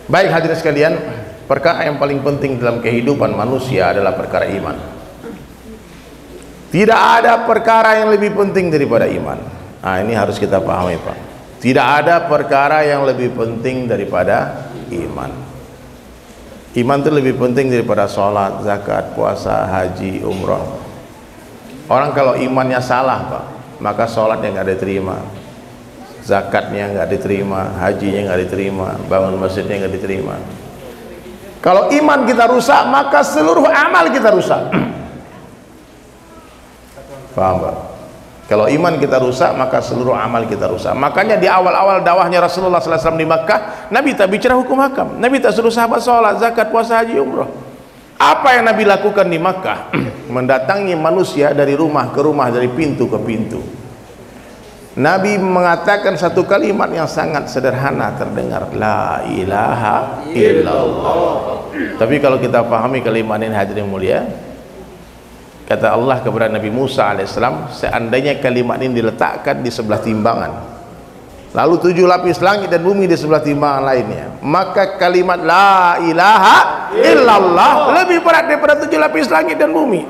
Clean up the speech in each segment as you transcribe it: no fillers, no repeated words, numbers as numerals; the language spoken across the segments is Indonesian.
Baik hadirin sekalian, perkara yang paling penting dalam kehidupan manusia adalah perkara iman. Tidak ada perkara yang lebih penting daripada iman. Nah, ini harus kita pahami, Pak. Tidak ada perkara yang lebih penting daripada iman. Iman itu lebih penting daripada sholat, zakat, puasa, haji, umrah. Orang kalau imannya salah, Pak, maka sholatnya nggak diterima, zakatnya nggak diterima, hajinya nggak diterima, bangun masjidnya nggak diterima. Kalau iman kita rusak, maka seluruh amal kita rusak. Paham, Pak? Kalau iman kita rusak, maka seluruh amal kita rusak. Makanya di awal-awal dakwahnya Rasulullah SAW di Makkah, Nabi tak bicara hukum hakam. Nabi tak suruh sahabat sholat, zakat, puasa, haji, umrah. Apa yang Nabi lakukan di Makkah? Mendatangi manusia dari rumah ke rumah, dari pintu ke pintu. Nabi mengatakan satu kalimat yang sangat sederhana terdengar, la ilaha illallah. Tapi kalau kita pahami kalimat ini hadirin mulia, kata Allah kepada Nabi Musa alaihissalam, seandainya kalimat ini diletakkan di sebelah timbangan, lalu 7 lapis langit dan bumi di sebelah timbangan lainnya, maka kalimat la ilaha illallah lebih berat daripada 7 lapis langit dan bumi.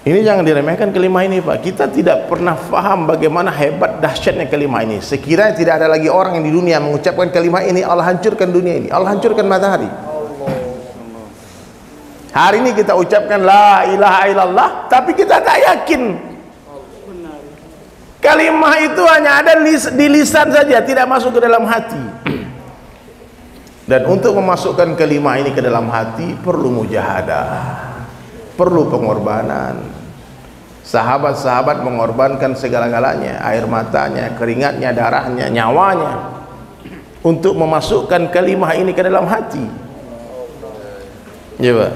Ini jangan diremehkan kalimat ini, Pak. Kita tidak pernah faham bagaimana hebat dahsyatnya kalimat ini. Sekiranya tidak ada lagi orang yang di dunia mengucapkan kalimat ini, Allah hancurkan dunia ini, Allah hancurkan matahari. Hari ini kita ucapkan la ilaha illallah, tapi kita tak yakin. Kalimat itu hanya ada di lisan saja, tidak masuk ke dalam hati. Dan untuk memasukkan kalimat ini ke dalam hati perlu mujahadah, perlu pengorbanan. Sahabat-sahabat mengorbankan segala-galanya, air matanya, keringatnya, darahnya, nyawanya, untuk memasukkan kalimat ini ke dalam hati. Ya, Pak.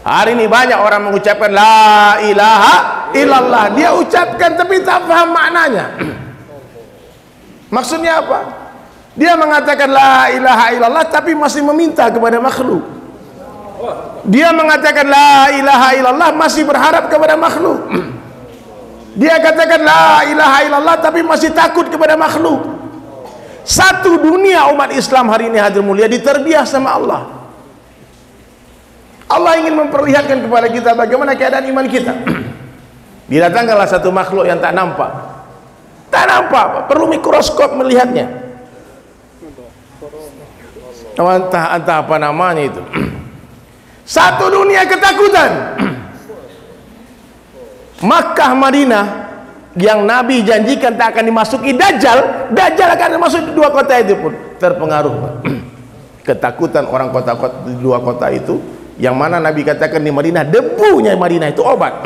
Hari ini banyak orang mengucapkan la ilaha illallah, dia ucapkan tapi tak paham maknanya. Maksudnya apa? Dia mengatakan la ilaha illallah tapi masih meminta kepada makhluk. Dia mengatakan la ilaha illallah masih berharap kepada makhluk. Dia katakan la ilaha illallah tapi masih takut kepada makhluk. Satu dunia umat Islam hari ini hadir mulia diterbiah sama Allah. Allah ingin memperlihatkan kepada kita bagaimana keadaan iman kita. Didatangkanlah satu makhluk yang tak nampak. Tak nampak, perlu mikroskop melihatnya. Entah apa namanya itu. Satu dunia ketakutan. Makkah, Madinah yang Nabi janjikan tak akan dimasuki Dajjal, Dajjal akan masuk di 2 kota itu pun terpengaruh. Ketakutan orang kota-kota di 2 kota itu, yang mana Nabi katakan di Madinah, debunya Madinah itu obat.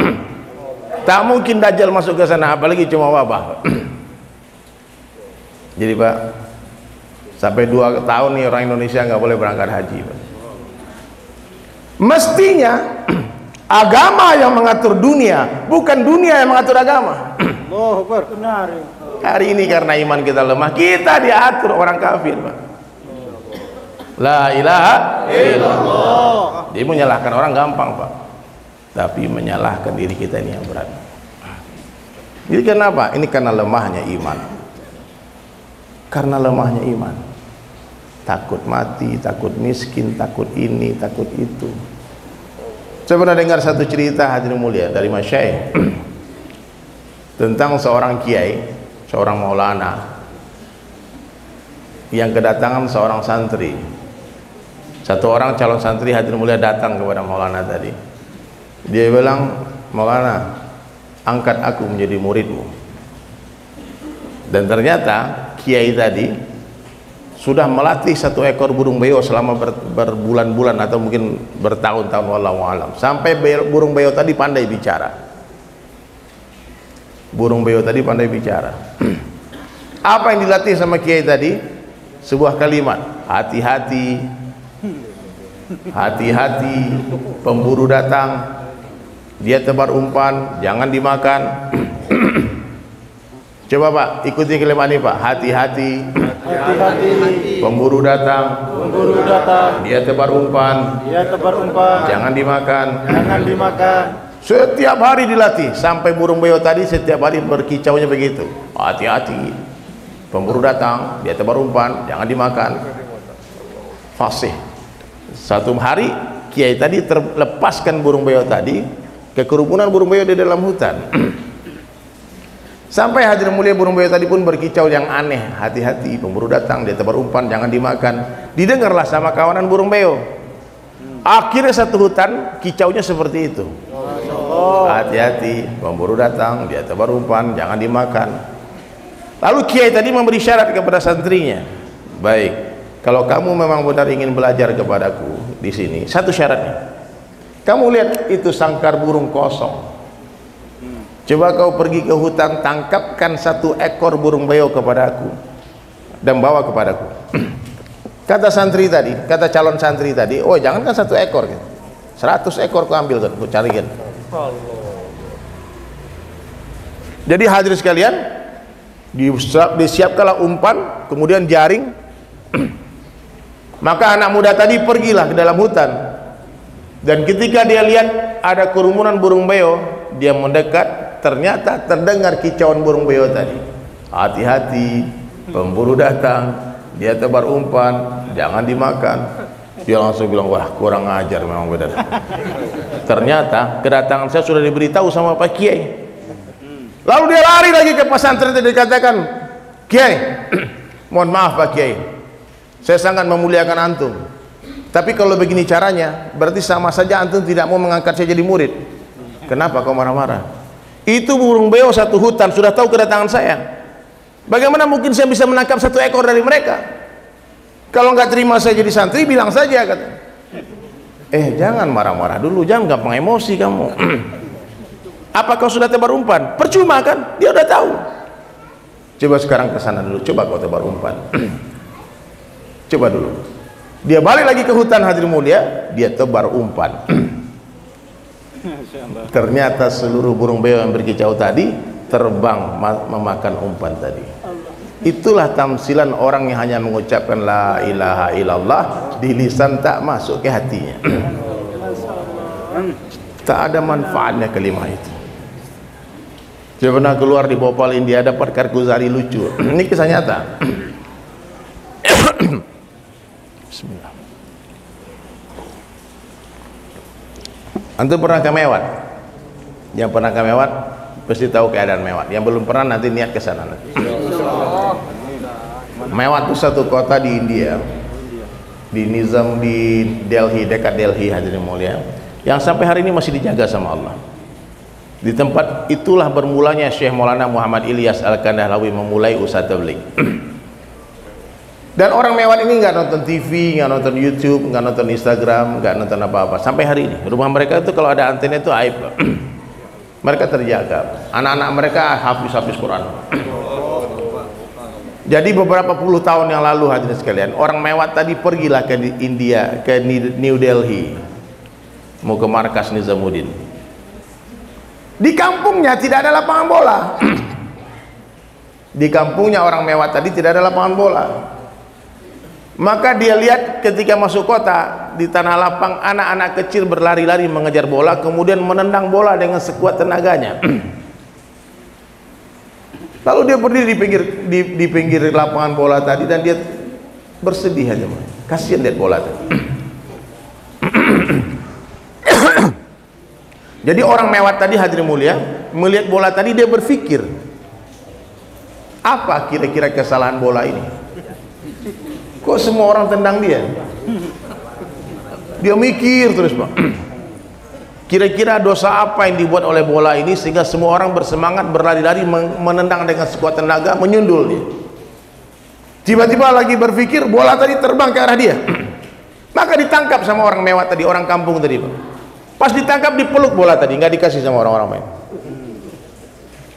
Tak mungkin Dajjal masuk ke sana, apalagi cuma wabah. Jadi, Pak, sampai 2 tahun nih orang Indonesia nggak boleh berangkat haji, Pak. Mestinya agama yang mengatur dunia, bukan dunia yang mengatur agama. Benar. Hari ini karena iman kita lemah, kita diatur orang kafir, Pak. La ilaha illallah. Dia menyalahkan orang gampang, Pak, tapi menyalahkan diri kita ini yang berat. Jadi kenapa? Ini karena lemahnya iman. Karena lemahnya iman. Takut mati, takut miskin, takut ini, takut itu. Saya pernah dengar satu cerita hadirin mulia dari Masyaikh tentang seorang kiai, seorang maulana yang kedatangan seorang santri. Satu orang calon santri hadirin mulia datang kepada maulana tadi. Dia bilang, "Maulana, angkat aku menjadi muridmu." Dan ternyata kiai tadi sudah melatih 1 ekor burung beo selama berbulan-bulan atau mungkin bertahun-tahun, wallahu alam, sampai burung beo tadi pandai bicara. Burung beo tadi pandai bicara. Apa yang dilatih sama kiai tadi? Sebuah kalimat, hati-hati, hati-hati, pemburu datang, dia tebar umpan, jangan dimakan. Coba, Pak, ikuti kalimat ini, Pak. Hati-hati, Hati-hati, pemburu datang, dia tebar umpan, jangan dimakan. Setiap hari dilatih sampai burung beo tadi setiap hari berkicaunya begitu, hati-hati, Pemburu datang, dia tebar umpan, jangan dimakan. Fasih. Satu hari kiai tadi terlepaskan burung beo tadi ke kerumunan burung beo di dalam hutan. Sampai hadirin mulia burung beo tadi pun berkicau yang aneh, hati-hati, pemburu datang, dia tebar umpan, jangan dimakan. Didengarlah sama kawanan burung beo. Akhirnya satu hutan kicaunya seperti itu. Hati-hati, pemburu datang, dia tebar umpan, jangan dimakan. Lalu kiai tadi memberi syarat kepada santrinya, baik, kalau kamu memang benar ingin belajar kepadaku di sini, satu syaratnya, kamu lihat itu sangkar burung kosong. Coba kau pergi ke hutan, tangkapkan satu ekor burung beo kepadaku dan bawa kepadaku. Kata santri tadi, kata calon santri tadi, oh jangankan satu ekor, 100 ekor kau ambil kan, kau carikan. Jadi hadirin sekalian, disiapkanlah umpan, kemudian jaring. Maka anak muda tadi pergilah ke dalam hutan, dan ketika dia lihat ada kerumunan burung beo, dia mendekat. Ternyata terdengar kicauan burung beo tadi. Hati-hati, pemburu datang, dia tebar umpan, jangan dimakan. Dia langsung bilang, wah kurang ajar memang benar. Ternyata kedatangan saya sudah diberitahu sama Pak Kiai. Lalu dia lari lagi ke pesantren dan dikatakan, Kiai, mohon maaf Pak Kiai, saya sangat memuliakan antum, tapi kalau begini caranya berarti sama saja antum tidak mau mengangkat saya jadi murid. Kenapa kau marah-marah? Itu burung beo satu hutan sudah tahu kedatangan saya. Bagaimana mungkin saya bisa menangkap satu ekor dari mereka? Kalau nggak terima saya jadi santri, bilang saja, kata. Jangan marah-marah dulu, jangan gampang emosi kamu. Apa kau sudah tebar umpan? Percuma kan? Dia udah tahu. Coba sekarang ke sana dulu, coba kau tebar umpan. Coba dulu. Dia balik lagi ke hutan hadirin mulia, dia tebar umpan. Ternyata seluruh burung beo yang berkicau tadi terbang memakan umpan tadi. Itulah tamsilan orang yang hanya mengucapkan la ilaha illallah di lisan, tak masuk ke hatinya. Tak ada manfaatnya kalimat itu. Saya pernah keluar di Bhopal, India, dapat karguzari lucu. Ini kisah nyata. Bismillah. Antum pernah ke Mewat? Yang pernah ke Mewat pasti tahu keadaan Mewat. Yang belum pernah nanti niat ke sana nanti. Mewat itu satu kota di India, di Nizam, di Delhi, dekat Delhi hadirin mulia, yang sampai hari ini masih dijaga sama Allah. Di tempat itulah bermulanya Syekh Maulana Muhammad Ilyas Al-Kandahlawi memulai usaha tabligh. Dan orang Mewat ini nggak nonton TV, nggak nonton YouTube, nggak nonton Instagram, nggak nonton apa-apa. Sampai hari ini rumah mereka itu kalau ada antena itu aib. Mereka terjaga. Anak-anak mereka hafiz Quran. Jadi beberapa puluh tahun yang lalu hadirin sekalian, orang Mewat tadi pergilah ke India, ke New Delhi, mau ke markas Nizamuddin. Di kampungnya tidak ada lapangan bola. Di kampungnya orang Mewat tadi tidak ada lapangan bola. Maka dia lihat ketika masuk kota, di tanah lapang anak-anak kecil berlari-lari mengejar bola, kemudian menendang bola dengan sekuat tenaganya. Lalu dia berdiri di pinggir lapangan bola tadi dan dia bersedih aja, kasihan lihat bola tadi. Jadi orang Mewat tadi hadirin mulia melihat bola tadi, dia berpikir, apa kira-kira kesalahan bola ini? Kok semua orang tendang dia? Dia mikir terus, Pak. Kira-kira dosa apa yang dibuat oleh bola ini sehingga semua orang bersemangat berlari-lari menendang dengan sekuat tenaga, menyundul dia. Tiba-tiba lagi berpikir, bola tadi terbang ke arah dia. Maka ditangkap sama orang Mewat tadi, orang kampung tadi, Pak. Pas ditangkap dipeluk bola tadi, nggak dikasih sama orang-orang main.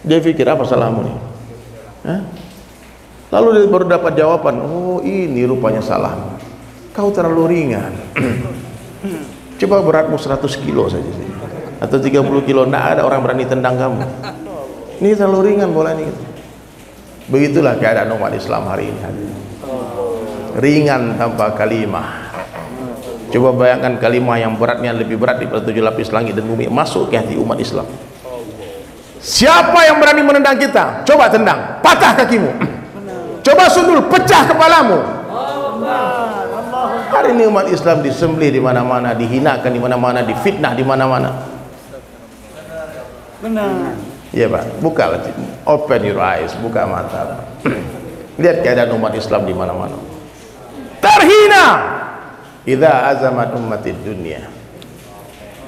Dia pikir, apa salahmu nih? Hah? Lalu dia baru dapat jawaban, oh ini rupanya salah, kau terlalu ringan. Coba beratmu 100 kilo saja atau 30 kilo, tidak ada orang berani tendang kamu. Ini terlalu ringan bola ini. Begitulah keadaan umat Islam hari ini. Ringan tanpa kalimah. Coba bayangkan kalimah yang beratnya lebih berat daripada 7 lapis langit dan bumi masuk ke hati umat Islam. Siapa yang berani menendang kita? Coba tendang, patah kakimu. Coba sundul, pecah kepalamu. Hari ini umat Islam disembelih di mana-mana, dihinakan di mana-mana, difitnah di mana-mana. Benar. Iya Pak, buka, open your eyes, buka mata. Lihat keadaan umat Islam di mana-mana. Terhina. Idza azamat ummatid dunya.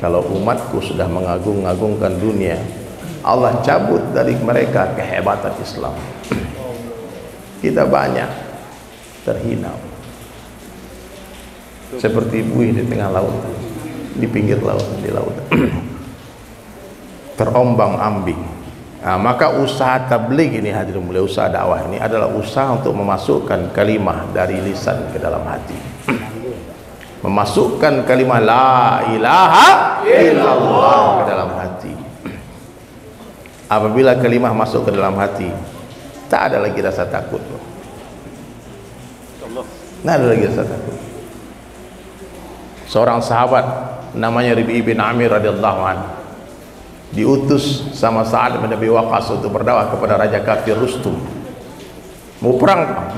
Kalau umatku sudah mengagung-agungkan dunia, Allah cabut dari mereka kehebatan Islam. Kita banyak terhina. Seperti buih di tengah laut, di pinggir laut, di laut. Terombang-ambing. Nah, maka usaha tabligh ini, hadirin mulia, usaha dakwah ini adalah usaha untuk memasukkan kalimah dari lisan ke dalam hati. Memasukkan kalimah la ilaha illallah ke dalam hati. Apabila kalimah masuk ke dalam hati, tak ada lagi rasa takut. Tak ada lagi rasa takut. Seorang sahabat namanya Rabi' bin Amir radhiyallahu anhu diutus sama Sa'ad bin Abi Waqqas untuk berdakwah kepada raja kafir Rustum. Mau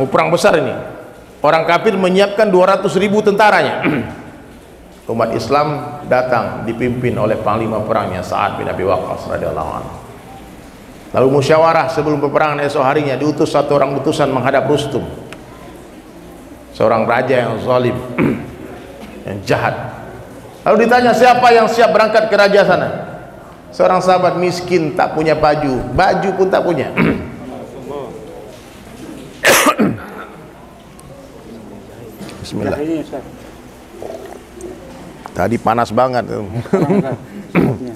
perang besar ini. Orang kafir menyiapkan 200.000 tentaranya. Umat Islam datang dipimpin oleh panglima perangnya Sa'ad bin Abi Waqqas radhiyallahu anhu. Lalu musyawarah sebelum peperangan esok harinya, diutus satu orang utusan menghadap Rustum, seorang raja yang zalim, yang jahat. Lalu ditanya, siapa yang siap berangkat ke raja sana? Seorang sahabat miskin, tak punya baju pun tak punya. Bismillah. Tadi panas banget.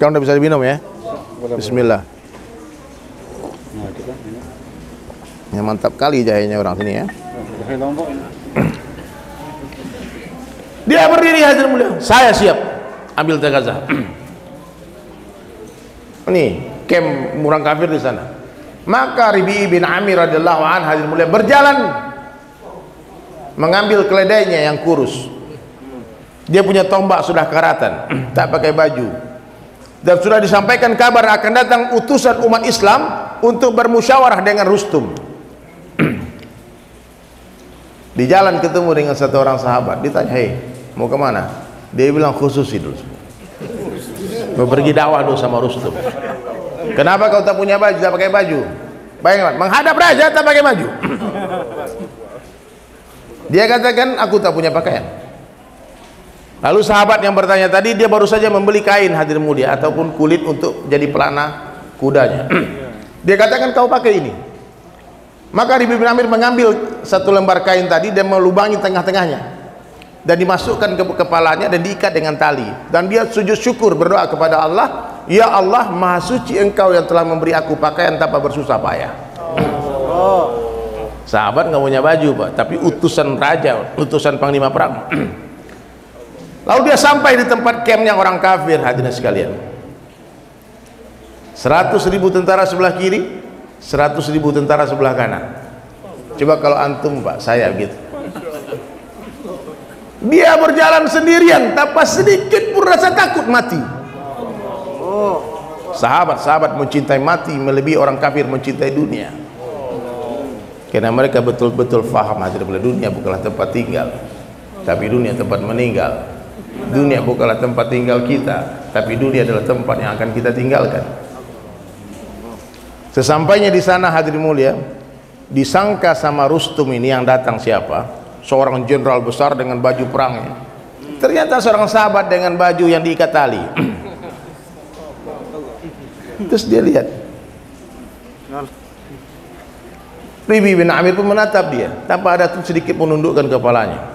Kau udah bisa diminum ya? Bismillah. Ya, mantap kali jahenya orang sini ya. Dia berdiri, hadirin mulia. Saya siap ambil Gaza. Ini kem orang kafir di sana. Maka Rabi' bin Amir radhiyallahu anhu, hadirin mulia, berjalan mengambil keledainya yang kurus. Dia punya tombak sudah karatan, tak pakai baju. Dan sudah disampaikan kabar akan datang utusan umat Islam untuk bermusyawarah dengan Rustum. Di jalan ketemu dengan satu orang sahabat, ditanya, "Hei, mau kemana?" Dia bilang, "Khusus dulu, mau pergi dakwah dulu sama Rustum." Kenapa kau tak punya baju, tak pakai baju? Bayangkan, menghadap raja tak pakai baju. Dia katakan, "Aku tak punya pakaian." Lalu sahabat yang bertanya tadi, dia baru saja membeli kain, hadirin mulia, ataupun kulit untuk jadi pelana kudanya. Dia katakan, "Kau pakai ini." Maka Rabi' bin Amir mengambil satu lembar kain tadi dan melubangi tengah-tengahnya dan dimasukkan ke kepalanya dan diikat dengan tali, dan dia sujud syukur berdoa kepada Allah, "Ya Allah, maha suci Engkau yang telah memberi aku pakaian tanpa bersusah payah." Sahabat nggak punya baju Pak, tapi utusan raja, utusan panglima perang. Lalu dia sampai di tempat campnya orang kafir, hadirin sekalian. 100.000 tentara sebelah kiri, 100.000 tentara sebelah kanan. Coba kalau antum Pak, saya gitu. Dia berjalan sendirian tanpa sedikit pun rasa takut mati. Sahabat-sahabat mencintai mati melebihi orang kafir mencintai dunia. Karena mereka betul-betul faham, hadirin, dunia bukanlah tempat tinggal, tapi dunia tempat meninggal. Dunia bukanlah tempat tinggal kita, tapi dunia adalah tempat yang akan kita tinggalkan. Sesampainya di sana, hadirin mulia, disangka sama Rustum ini yang datang siapa? Seorang jenderal besar dengan baju perangnya. Ternyata seorang sahabat dengan baju yang diikat tali. Terus dia lihat, Rabi' bin Amir pun menatap dia tanpa ada sedikit menundukkan kepalanya.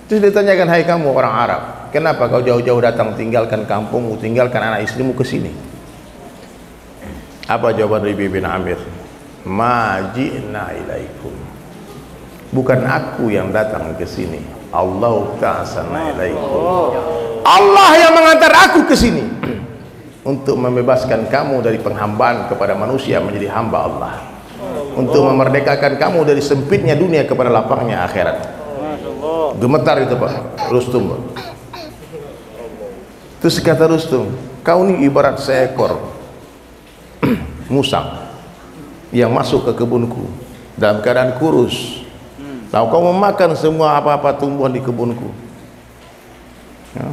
Terus ditanyakan, "Hai kamu orang Arab, kenapa kau jauh-jauh datang tinggalkan kampungmu, tinggalkan anak istrimu ke sini?" Apa jawaban Rabi' bin Amir? "Ma ji'na ilaikum." Bukan aku yang datang ke sini, Allah ta'asana ilaikum. Allah yang mengantar aku ke sini untuk membebaskan kamu dari penghambaan kepada manusia menjadi hamba Allah, untuk memerdekakan kamu dari sempitnya dunia kepada lapangnya akhirat. Gemetar itu Pak Rustum. Terus kata Rustum, "Kau ini ibarat seekor musang yang masuk ke kebunku dalam keadaan kurus. Lalu kau memakan semua apa-apa tumbuhan di kebunku, ya,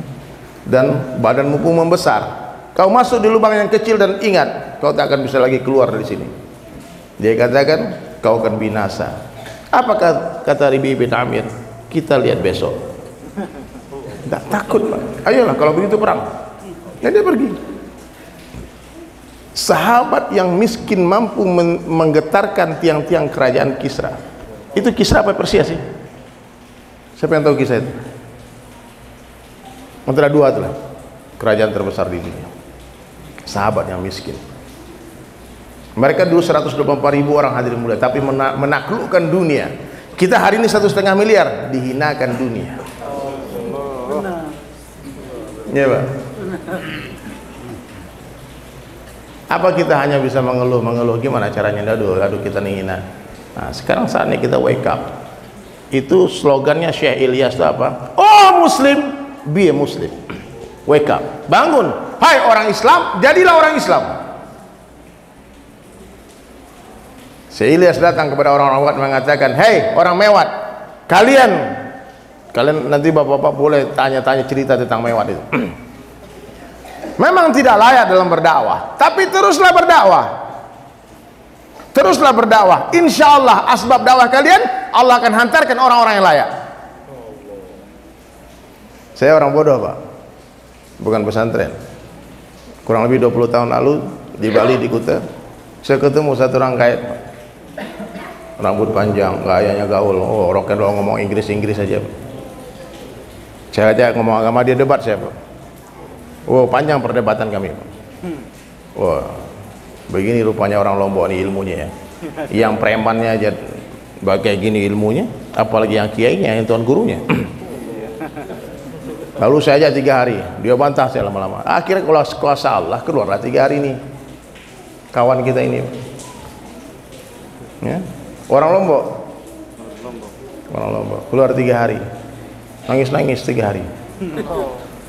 dan badanmu pun membesar. Kau masuk di lubang yang kecil dan ingat, kau tak akan bisa lagi keluar dari sini. Dia katakan, kau akan binasa. Apa kata Rabi' bin Amir? Kita lihat besok. Tak takut, Pak. Ayolah, kalau begitu perang. Dan dia pergi. Sahabat yang miskin mampu menggetarkan tiang-tiang kerajaan Kisra. Itu Kisra apa Persia sih? Siapa yang tahu kisah itu? Antara dua itulah kerajaan terbesar di dunia. Sahabat yang miskin. Mereka dulu 124.000 orang hadirin mulia, tapi menaklukkan dunia. Kita hari ini 1,5 miliar, dihinakan dunia. Ya, Pak. Apa kita hanya bisa mengeluh gimana caranya? Aduh kita hina. Nah, sekarang saatnya kita wake up. Itu slogannya Syekh Ilyas itu apa? Oh Muslim, be a Muslim. Wake up, bangun. Hai orang Islam, jadilah orang Islam. Syekh Ilyas datang kepada orang Mewat mengatakan, hei orang Mewat, kalian nanti bapak-bapak boleh tanya-tanya cerita tentang Mewat itu. Memang tidak layak dalam berdakwah, tapi teruslah berdakwah. Teruslah berdakwah. Insya Allah asbab dakwah kalian Allah akan hantarkan orang-orang yang layak. Saya orang bodoh, Pak, bukan pesantren. Kurang lebih 20 tahun lalu di Bali, di Kuta, saya ketemu satu orang kait, Pak. Rambut panjang, gayanya gaul, oh rock and roll, ngomong Inggris aja, Pak. Saya ajak ngomong agama, dia debat saya, Pak. Oh panjang perdebatan kami, Pak. Wah, begini rupanya orang Lombok ini ilmunya ya. Yang premannya aja kayak gini ilmunya, apalagi yang kiainya, yang tuan gurunya. Lalu saya ajak 3 hari, dia bantah saya lama-lama. Akhirnya kalau kuasa Allah keluarlah 3 hari ini kawan kita ini, ya, orang Lombok keluar 3 hari, nangis 3 hari.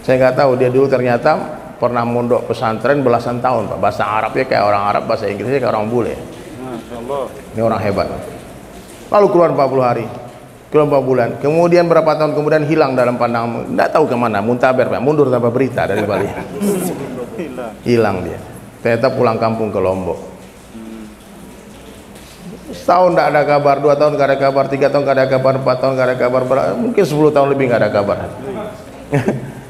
Saya nggak tahu dia dulu ternyata pernah mondok pesantren belasan tahun, Pak. Bahasa Arabnya kayak orang Arab, bahasa Inggrisnya kayak orang bule. Ini orang hebat. Lalu keluar 40 hari, keluar 4 bulan, kemudian berapa tahun kemudian hilang dalam pandangan, nggak tahu kemana, muntaber, Pak, mundur tanpa berita dari Bali. Hilang dia. Ternyata pulang kampung ke Lombok. Setahun nggak ada kabar, 2 tahun nggak ada kabar, 3 tahun nggak ada kabar, 4 tahun nggak ada kabar, mungkin 10 tahun lebih nggak ada kabar.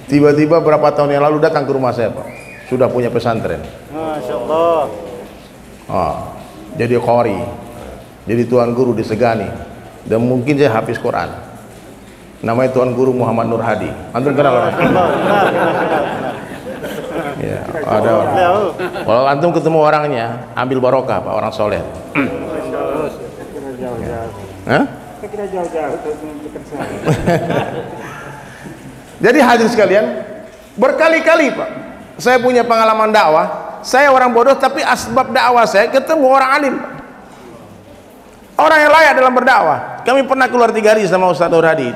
Tiba-tiba berapa tahun yang lalu datang ke rumah saya, Pak, sudah punya pesantren. Masya Allah. Jadi qori, jadi tuan guru disegani, dan mungkin saya hafiz Quran. Namanya tuan guru Muhammad Nur Hadi. Antum kenal orang? Ya, ada orang. Kalau antum ketemu orangnya, ambil barokah, Pak, orang soleh. Hah? Kita jauh-jauh bekerja. Jadi hadirin sekalian, berkali-kali, Pak, saya punya pengalaman dakwah. Saya orang bodoh, tapi asbab dakwah saya ketemu orang alim, orang yang layak dalam berdakwah. Kami pernah keluar 3 hari sama Ustaz Nur Hadi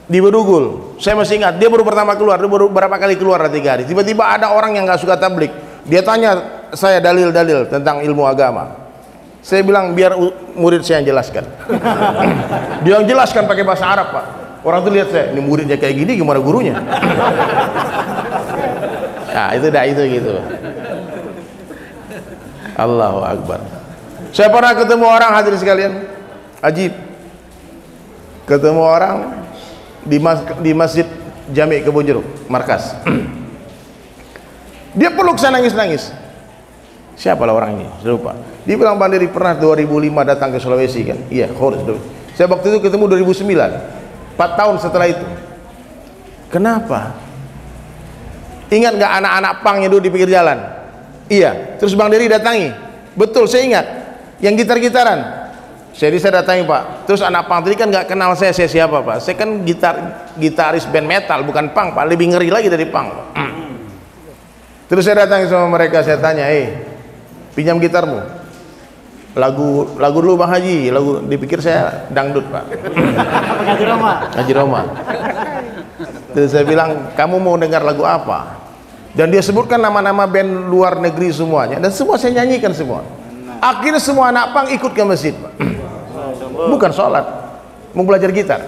di Bedugul. Saya masih ingat, dia baru pertama keluar, dia baru berapa kali keluar 3 hari. Tiba-tiba ada orang yang nggak suka tablik. Dia tanya saya dalil-dalil tentang ilmu agama. Saya bilang biar murid saya yang jelaskan. Dia yang jelaskan pakai bahasa Arab, Pak. Orang tuh lihat saya, ini muridnya kayak gini, gimana gurunya? Nah, itu gitu. Allahu Akbar. Saya pernah ketemu orang, hadirin sekalian, ajib. Ketemu orang di Masjid Jami' Kebon Jeruk, markas. Dia peluk saya nangis-nangis. Siapalah orang ini? Saya lupa. Dia bilang, Bang Dery pernah 2005 datang ke Sulawesi kan? Iya, Khurus. Saya waktu itu ketemu 2009. 4 tahun setelah itu. Kenapa? Ingat nggak anak-anak pangnya dulu di pinggir jalan? Iya. Terus Bang Dery datangi. Betul, saya ingat. Yang gitar-gitaran. Saya datangi, Pak. Terus anak pang tadi kan nggak kenal saya siapa, Pak. Saya kan gitaris band metal, bukan pang, Pak. Lebih ngeri lagi dari pang, Pak. Terus saya datangi sama mereka, saya tanya, pinjam gitarmu. Lagu dulu Bang Haji, lagu, dipikir saya dangdut, Pak. Haji Roma. Terus saya bilang, kamu mau dengar lagu apa? Dan dia sebutkan nama-nama band luar negeri semuanya, dan semua saya nyanyikan semua. Akhirnya semua anak pang ikut ke masjid, Pak. Bukan sholat, mau belajar gitar.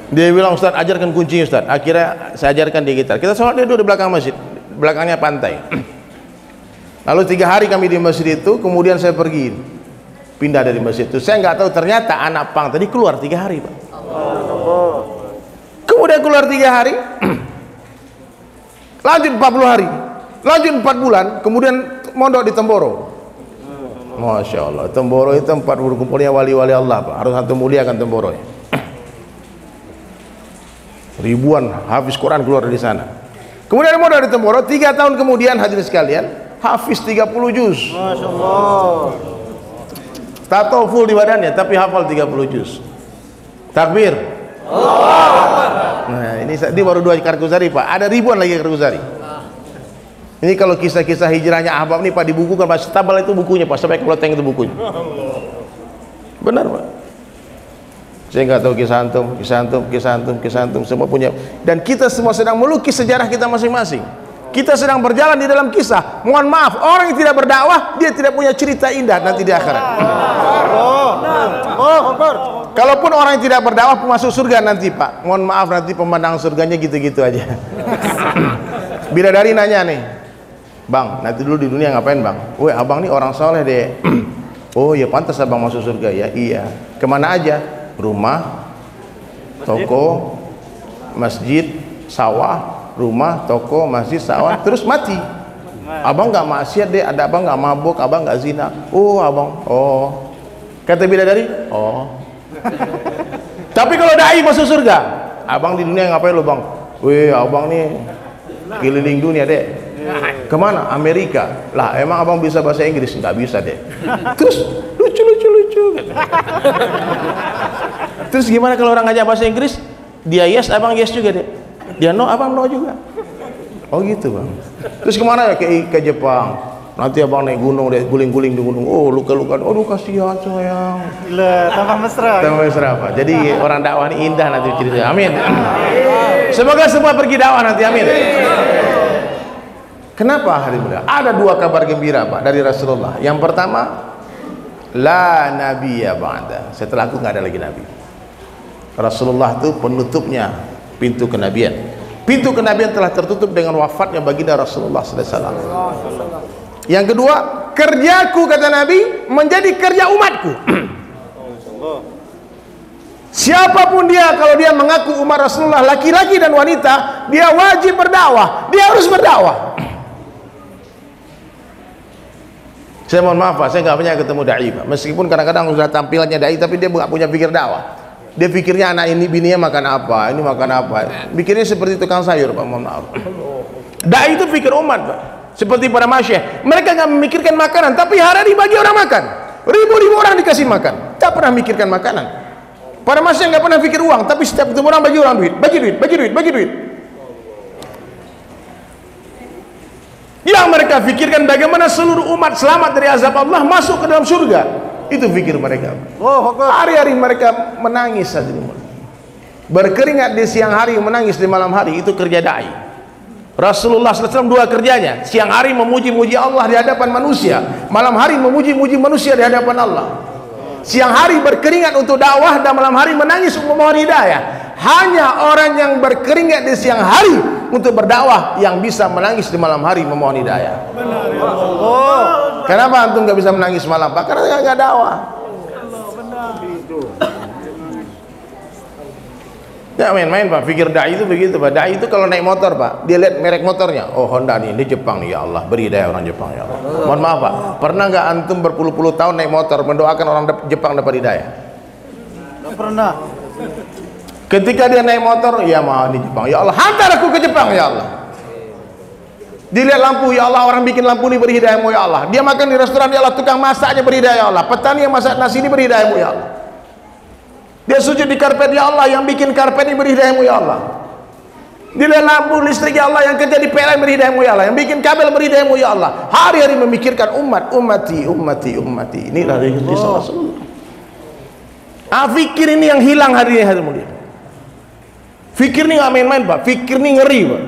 Dia bilang, Ustaz ajarkan kuncinya Ustaz. Akhirnya saya ajarkan dia gitar. Kita sholat, dia duduk di belakang masjid, belakangnya pantai. Lalu 3 hari kami di masjid itu, kemudian saya pergi pindah dari masjid itu. Saya nggak tahu ternyata anak pang tadi keluar 3 hari, Pak. Kemudian keluar 3 hari, lanjut 40 hari, lanjut 4 bulan, kemudian mondok di Temboro. Masya Allah, Temboro itu tempat berkumpulnya wali-wali Allah, Pak. Harus antum muliakan Temboro ya. Ribuan hafiz Quran keluar dari sana. Kemudian mondok di Temboro, 3 tahun kemudian hadirin sekalian, hafiz 30 juz. Masya Allah. Tato full di badannya, tapi hafal 30 juz. Takbir. Nah, ini baru 2 Kargosari, Pak. Ada ribuan lagi Kargosari. Ini kalau kisah-kisah hijrahnya Ahbab ini, Pak, dibukukan, Pak. Setebal itu bukunya, Pak. Sampai keloteng itu bukunya. Benar, Pak. Saya nggak tahu kisah antum semua punya. Dan kita semua sedang melukis sejarah kita masing-masing. Kita sedang berjalan di dalam kisah. Mohon maaf, orang yang tidak berdakwah, dia tidak punya cerita indah nanti di akhirat. Kalaupun orang yang tidak berdakwah masuk surga nanti, Pak. Mohon maaf, nanti pemandangan surganya gitu-gitu aja. Bidadari nanya nih, Bang, nanti dulu di dunia ngapain, Bang? Woi, abang nih orang soleh deh. Oh ya, pantas abang masuk surga ya. Iya. Kemana aja? Rumah, toko, masjid, sawah, rumah, toko, masjid, sawah, terus mati. Abang nggak maksiat deh, ada abang nggak mabuk, abang nggak zina. Oh abang, oh. Kata bidadari, oh. Tapi kalau dai masuk surga, abang di dunia ngapain lo, Bang? Wih, abang nih keliling dunia deh. Kemana? Amerika. Lah emang abang bisa bahasa Inggris? Nggak bisa deh. Terus lucu gitu. Terus gimana kalau orang ngajak bahasa Inggris? Dia yes, abang yes juga deh. Dia no, abang no juga. Oh gitu, Bang. Terus kemana ya? Ke Jepang. Nanti abang naik gunung deh, guling-guling di gunung. Oh luka-luka. Aduh kasihan sayang. Gila, tambah mesra. Tambah mesra, Pak. Jadi orang dakwah ini indah nanti ceritanya. Amin. Semoga semua pergi dakwah nanti. Amin. Kenapa hari muda? Ada 2 kabar gembira, Pak, dari Rasulullah. Yang pertama, la nabiyya ba'da. Setelah aku nggak ada lagi nabi. Rasulullah itu penutupnya pintu kenabian. Pintu kenabian telah tertutup dengan wafatnya baginda Rasulullah sallallahu alaihi wasallam. Yang kedua, kerjaku kata Nabi menjadi kerja umatku. Siapapun dia, kalau dia mengaku umat Rasulullah, laki-laki dan wanita, dia wajib berdakwah. Dia harus berdakwah. Saya mohon maaf, Pak, saya nggak punya ketemu dai, Pak. Meskipun kadang-kadang sudah tampilannya dai, tapi dia nggak punya pikir dakwah. Dia pikirnya anak ini bininya makan apa, ini makan apa. Pikirnya seperti tukang sayur, Pak. Mohon maaf. Dai itu pikir umat, Pak. Seperti para masyayikh, mereka nggak memikirkan makanan, tapi hari dibagi orang makan. Ribu-ribu orang dikasih makan, tak pernah memikirkan makanan. Para masyayikh nggak pernah pikir uang, tapi setiap ketemu orang bagi orang duit, bagi duit. Yang mereka pikirkan bagaimana seluruh umat selamat dari azab Allah, masuk ke dalam surga. Itu pikir mereka. Hari-hari mereka menangis saja. Berkeringat di siang hari, menangis di malam hari. Itu kerja dai. Rasulullah SAW 2 kerjanya. Siang hari memuji-muji Allah di hadapan manusia, malam hari memuji-muji manusia di hadapan Allah. Siang hari berkeringat untuk dakwah, dan malam hari menangis untuk memohon hidayah. Hanya orang yang berkeringat di siang hari untuk berdakwah yang bisa menangis di malam hari memohon hidayah. Kenapa antum nggak bisa menangis malam, Pak? Karena nggak dakwah. Ya main-main, Pak. Pikir dai itu begitu, Pak. Dai itu kalau naik motor, Pak, dia lihat merek motornya. Oh Honda nih, di Jepang nih, ya Allah, beri hidayah orang Jepang, ya Allah. Mohon maaf, Pak, pernah nggak antum berpuluh-puluh tahun naik motor mendoakan orang Jepang dapat hidayah? Nggak pernah. Ketika dia naik motor, ya mau di Jepang, ya Allah, hantar aku ke Jepang, ya Allah. Dilihat lampu, ya Allah, orang bikin lampu ini beri hidayahmu, ya Allah. Dia makan di restoran, ya Allah, tukang masaknya beri hidayah, ya Allah. Petani yang masak nasi ini beri hidayahmu, ya Allah. Dia sujud di karpet, ya Allah, yang bikin karpet ini beri hidayahmu, ya Allah. Dilihat lampu listrik, ya Allah, yang kerja di PLN beri hidayahmu, ya Allah. Yang bikin kabel beri hidayahmu, ya Allah. Hari-hari memikirkan ummati. Inilah Rasulullah. Fikir ini yang hilang hari-hari mulia. Fikir ini nggak main-main, Pak. Fikir ini ngeri, Pak.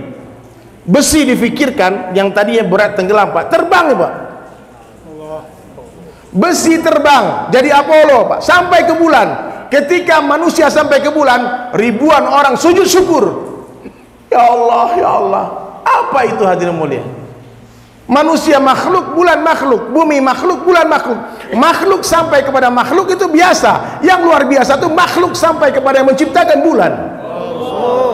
Besi difikirkan, yang tadinya berat tenggelam, Pak, terbang, Pak. Besi terbang jadi Apollo, Pak, sampai ke bulan. Ketika manusia sampai ke bulan, ribuan orang sujud syukur. Ya Allah, ya Allah. Apa itu hadirin mulia? Manusia makhluk, bulan makhluk, bumi makhluk, bulan makhluk. Makhluk sampai kepada makhluk itu biasa. Yang luar biasa itu makhluk sampai kepada yang menciptakan bulan.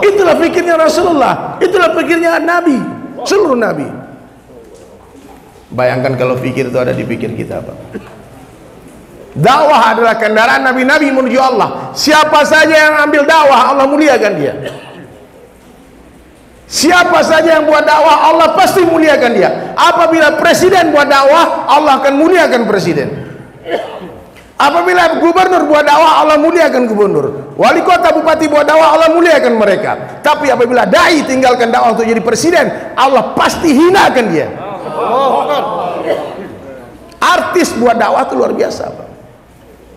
Itulah pikirnya Rasulullah, itulah pikirnya Nabi, seluruh Nabi. Bayangkan kalau pikir itu ada di pikir kita, Pak. Dakwah adalah kendaraan Nabi-Nabi menuju Allah. Siapa saja yang ambil dakwah, Allah muliakan dia. Siapa saja yang buat dakwah, Allah pasti muliakan dia. Apabila presiden buat dakwah, Allah akan muliakan presiden. Apabila gubernur buat dakwah, Allah muliakan gubernur. Wali kota, bupati buat dakwah, Allah muliakan mereka. Tapi apabila dai tinggalkan dakwah untuk jadi presiden, Allah pasti hinakan dia. Artis buat dakwah itu luar biasa, Pak.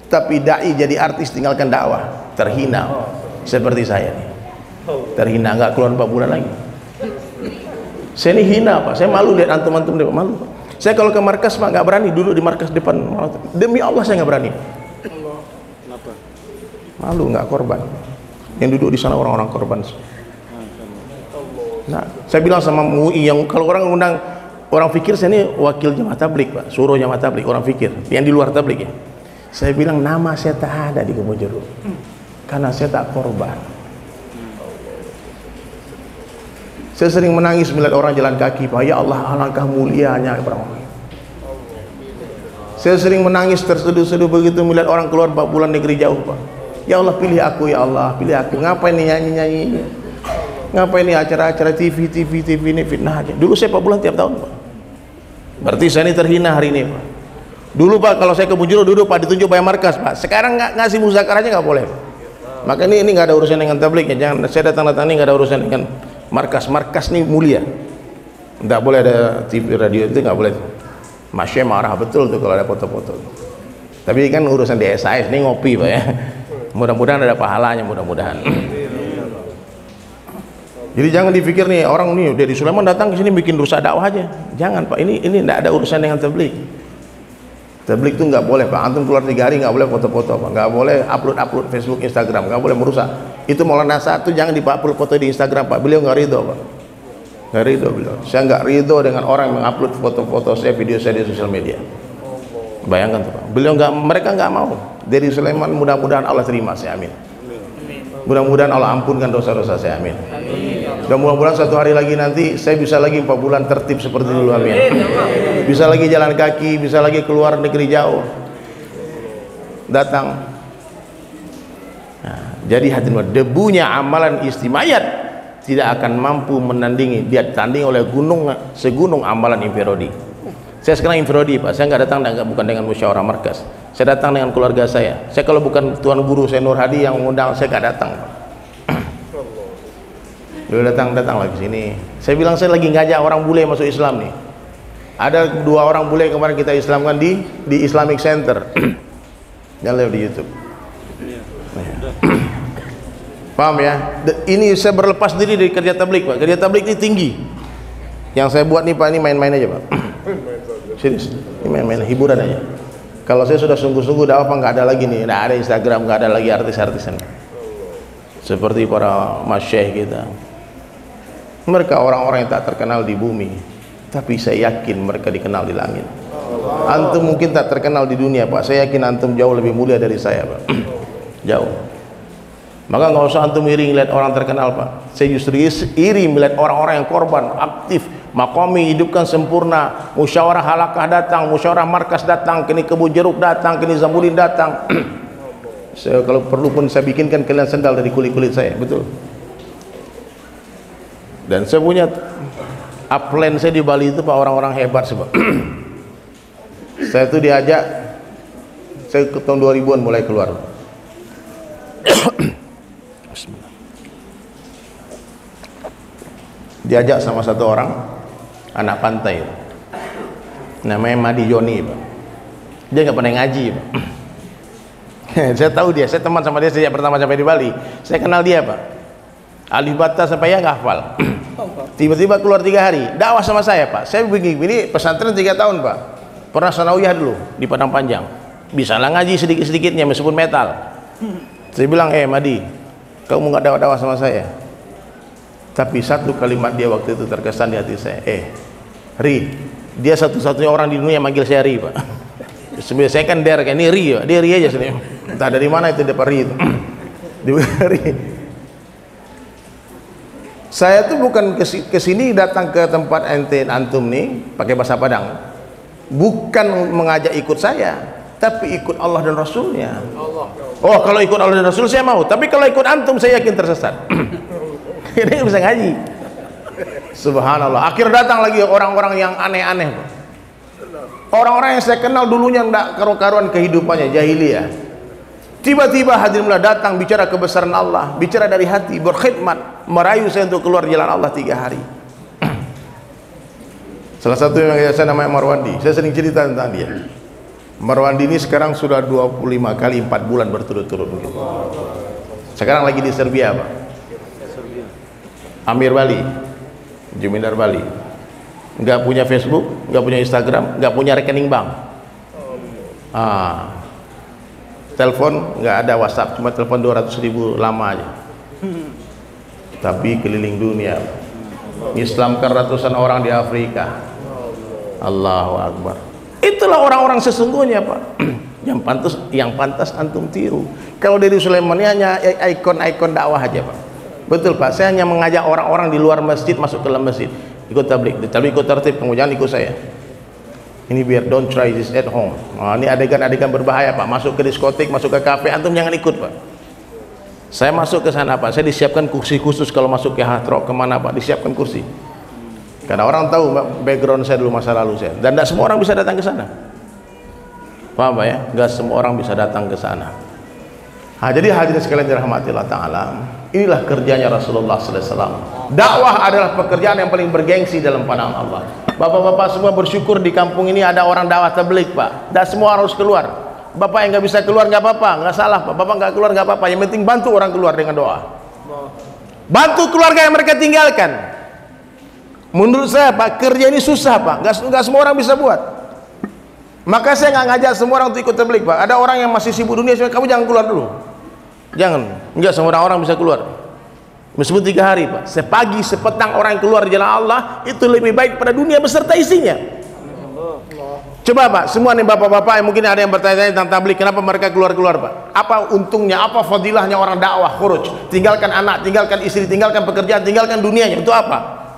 Tapi dai jadi artis tinggalkan dakwah, terhina. Seperti saya nih, terhina, nggak keluar 4 bulan lagi. Saya ini hina, Pak. Saya malu lihat antum-antum deh, malu, Pak. Saya kalau ke markas, Pak, nggak berani duduk di markas depan. Demi Allah saya nggak berani. Malu, nggak korban. Yang duduk di sana orang-orang korban. Nah, saya bilang sama MUI, yang kalau orang undang orang fikir, saya ini wakil jamaah tablik, Pak, suruh jamaah tablik, orang fikir yang di luar tablik ya. Saya bilang nama saya tak ada di Kebun Jeruk karena saya tak korban. Saya sering menangis melihat orang jalan kaki, Pak. Ya Allah, alangkah mulianya. Saya sering menangis terseduh-seduh begitu melihat orang keluar 4 bulan negeri jauh, Pak. Ya Allah, pilih aku, ya Allah, pilih aku. Ngapain nih nyanyi-nyanyi? Ngapain nih acara-acara TV ini fitnah aja. Dulu saya 4 bulan tiap tahun, Pak. Berarti saya ini terhina hari ini, Pak. Dulu, Pak, kalau saya ke Bujuro duduk, Pak, ditunjuk bayar markas, Pak. Sekarang ngasih muzakarah aja nggak boleh, Pak. Maka ini nggak ada urusan dengan tabliknya. Jangan saya datang ini nggak ada urusan dengan markas ini mulia. Nggak boleh ada TV radio, itu nggak boleh. Masya marah betul tuh kalau ada foto-foto. Tapi kan urusan di SAS ini ngopi, Pak, ya. Mudah-mudahan ada pahalanya, mudah-mudahan. Jadi jangan dipikir nih orang nih dari Sulaiman datang ke sini bikin rusak dakwah aja. Jangan, Pak. Ini nggak ada urusan dengan tablik. Tablik itu nggak boleh, Pak. Antum keluar 3 hari nggak boleh foto-foto, Pak. Nggak boleh upload Facebook, Instagram. Nggak boleh merusak. Itu Maulana satu jangan di-upload foto di Instagram, Pak. Beliau nggak ridho, Pak. Nggak ridho beliau. Saya nggak ridho dengan orang yang mengupload foto-foto saya, video saya di sosial media. Bayangkan tuh, Pak. Mereka nggak mau. Dari Sulaiman, mudah-mudahan Allah terima saya, amin. Mudah-mudahan Allah ampunkan dosa-dosa saya, amin. Dan mudah-mudahan satu hari lagi nanti saya bisa lagi 4 bulan tertib seperti dulu, amin. Bisa lagi jalan kaki, bisa lagi keluar negeri jauh datang. Nah, jadi hadirin, debunya amalan istimayat tidak akan mampu menandingi, dia tanding oleh segunung amalan infirodi. Saya sekarang infirodi, Pak. Saya nggak datang bukan dengan musyawarah markas. Saya datang dengan keluarga saya. Saya kalau bukan tuan guru saya Nur Hadi yang mengundang, saya nggak datang, Pak. Beliau datang lagi sini. Saya bilang saya lagi ngajak orang bule masuk Islam nih. Ada 2 orang bule kemarin kita Islamkan di Islamic Center. Jangan lihat di YouTube. Paham ya? Ini saya berlepas diri dari kerja tablik, Pak. Kerja tablik ini tinggi. Yang saya buat nih, Pak, ini main-main aja, Pak. Serius, ini main-main, hiburan aja. Kalau saya sudah sungguh-sungguh dakwah, nggak ada lagi nih, nggak ada Instagram, nggak ada lagi artis-artisan seperti para masyayikh kita. Mereka orang-orang yang tak terkenal di bumi, tapi saya yakin mereka dikenal di langit. Antum mungkin tak terkenal di dunia, Pak. Saya yakin antum jauh lebih mulia dari saya, Pak. Jauh. Maka nggak usah antum iri melihat orang terkenal, Pak. Saya justru iri melihat orang-orang yang korban, aktif, makomi hidupkan sempurna, musyawarah halakah datang, musyawarah markas datang, kini Kebun Jeruk datang, kini Zambulin datang. Saya kalau perlu pun saya bikinkan kalian sendal dari kulit-kulit saya, betul. Dan saya punya upline saya di Bali itu, Pak, orang-orang hebat, Pak. Saya tuh diajak, saya ke tahun 2000-an mulai keluar. Diajak sama satu orang anak pantai, namanya Madi Joni, Pak. Dia nggak pernah ngaji, Pak. Saya tahu dia, saya teman sama dia sejak pertama sampai di Bali. Saya kenal dia, Pak. Alif bata sampai ya nggak hafal. Tiba-tiba keluar 3 hari dakwah sama saya, Pak. Saya begini pesantren 3 tahun, Pak. Pernah sanawiyah dulu di Padang Panjang. Bisa lah ngaji sedikit-sedikitnya meskipun metal. Saya bilang, Madi, kamu nggak dakwah sama saya. Tapi satu kalimat dia waktu itu terkesan di hati saya. Ri, dia satu-satunya orang di dunia yang manggil saya Ri, Pak. Sebenarnya saya kan Der, kayak ini Ri, Pak. Dia Ri aja sini. Entah dari mana itu dapat Ri itu. Ri. Saya tuh bukan kesini datang ke tempat ente antum nih pakai bahasa Padang, bukan mengajak ikut saya, tapi ikut Allah dan Rasulnya. Oh, kalau ikut Allah dan Rasul saya mau, tapi kalau ikut antum saya yakin tersesat. Ini bisa ngaji. Subhanallah. Akhir datang lagi orang-orang yang aneh-aneh, orang-orang yang saya kenal dulunya enggak karu-karuan kehidupannya, jahiliyah. Tiba-tiba hadirinlah datang bicara kebesaran Allah, bicara dari hati, berkhidmat, merayu saya untuk keluar jalan Allah 3 hari. Salah satu yang saya namanya Marwandi, saya sering cerita tentang dia. Marwandi ini sekarang sudah 25 kali 4 bulan berturut-turut. Sekarang lagi di Serbia, Pak. Amir Bali, Jumindar Bali. Nggak punya Facebook, nggak punya Instagram, nggak punya rekening bank. Telepon nggak ada, WhatsApp cuma telepon 200.000 lama aja. Tapi keliling dunia, Islamkan ratusan orang di Afrika. Allahu Akbar. Itulah orang-orang sesungguhnya, Pak. yang pantas antum tiru. Kalau dari Sulaiman hanya ikon-ikon dakwah aja, Pak. Betul, Pak. Saya hanya mengajak orang-orang di luar masjid masuk ke dalam masjid. Ikut tablik, tapi ikut tertib, kamu jangan ikut saya. Ini biar don't try this at home. Ini adegan-adegan berbahaya, Pak. Masuk ke diskotik, masuk ke kafe, antum jangan ikut, Pak. Saya masuk ke sana, Pak. Saya disiapkan kursi khusus kalau masuk ke Hard Rock, kemana, Pak? Disiapkan kursi. Karena orang tahu, Pak, background saya dulu, masa lalu saya. Dan tidak semua orang bisa datang ke sana. Paham, Pak, ya? Tidak semua orang bisa datang ke sana. Jadi hadirin sekalian dirahmati Allah Ta'ala, inilah kerjanya Rasulullah SAW. Dakwah adalah pekerjaan yang paling bergengsi dalam pandangan Allah. Bapak-bapak semua bersyukur di kampung ini ada orang dakwah tabligh, Pak. Dan semua harus keluar. Bapak yang nggak bisa keluar nggak apa-apa, nggak salah, Pak. Bapak nggak keluar nggak apa-apa. Yang penting bantu orang keluar dengan doa. Bantu keluarga yang mereka tinggalkan. Menurut saya, Pak, kerja ini susah, Pak. Nggak semua orang bisa buat. Maka saya nggak ngajak semua orang untuk ikut tabligh, Pak. Ada orang yang masih sibuk dunia, kamu jangan keluar dulu. Jangan. Nggak semua orang bisa keluar. Meskipun 3 hari, Pak, sepagi sepetang orang yang keluar di jalan Allah itu lebih baik pada dunia beserta isinya. Coba, Pak, semua nih bapak-bapak yang mungkin ada yang bertanya-tanya tentang tabligh, kenapa mereka keluar-keluar, Pak? Apa untungnya, apa fadilahnya orang dakwah khuruj, tinggalkan anak, tinggalkan istri, tinggalkan pekerjaan, tinggalkan dunianya, untuk apa?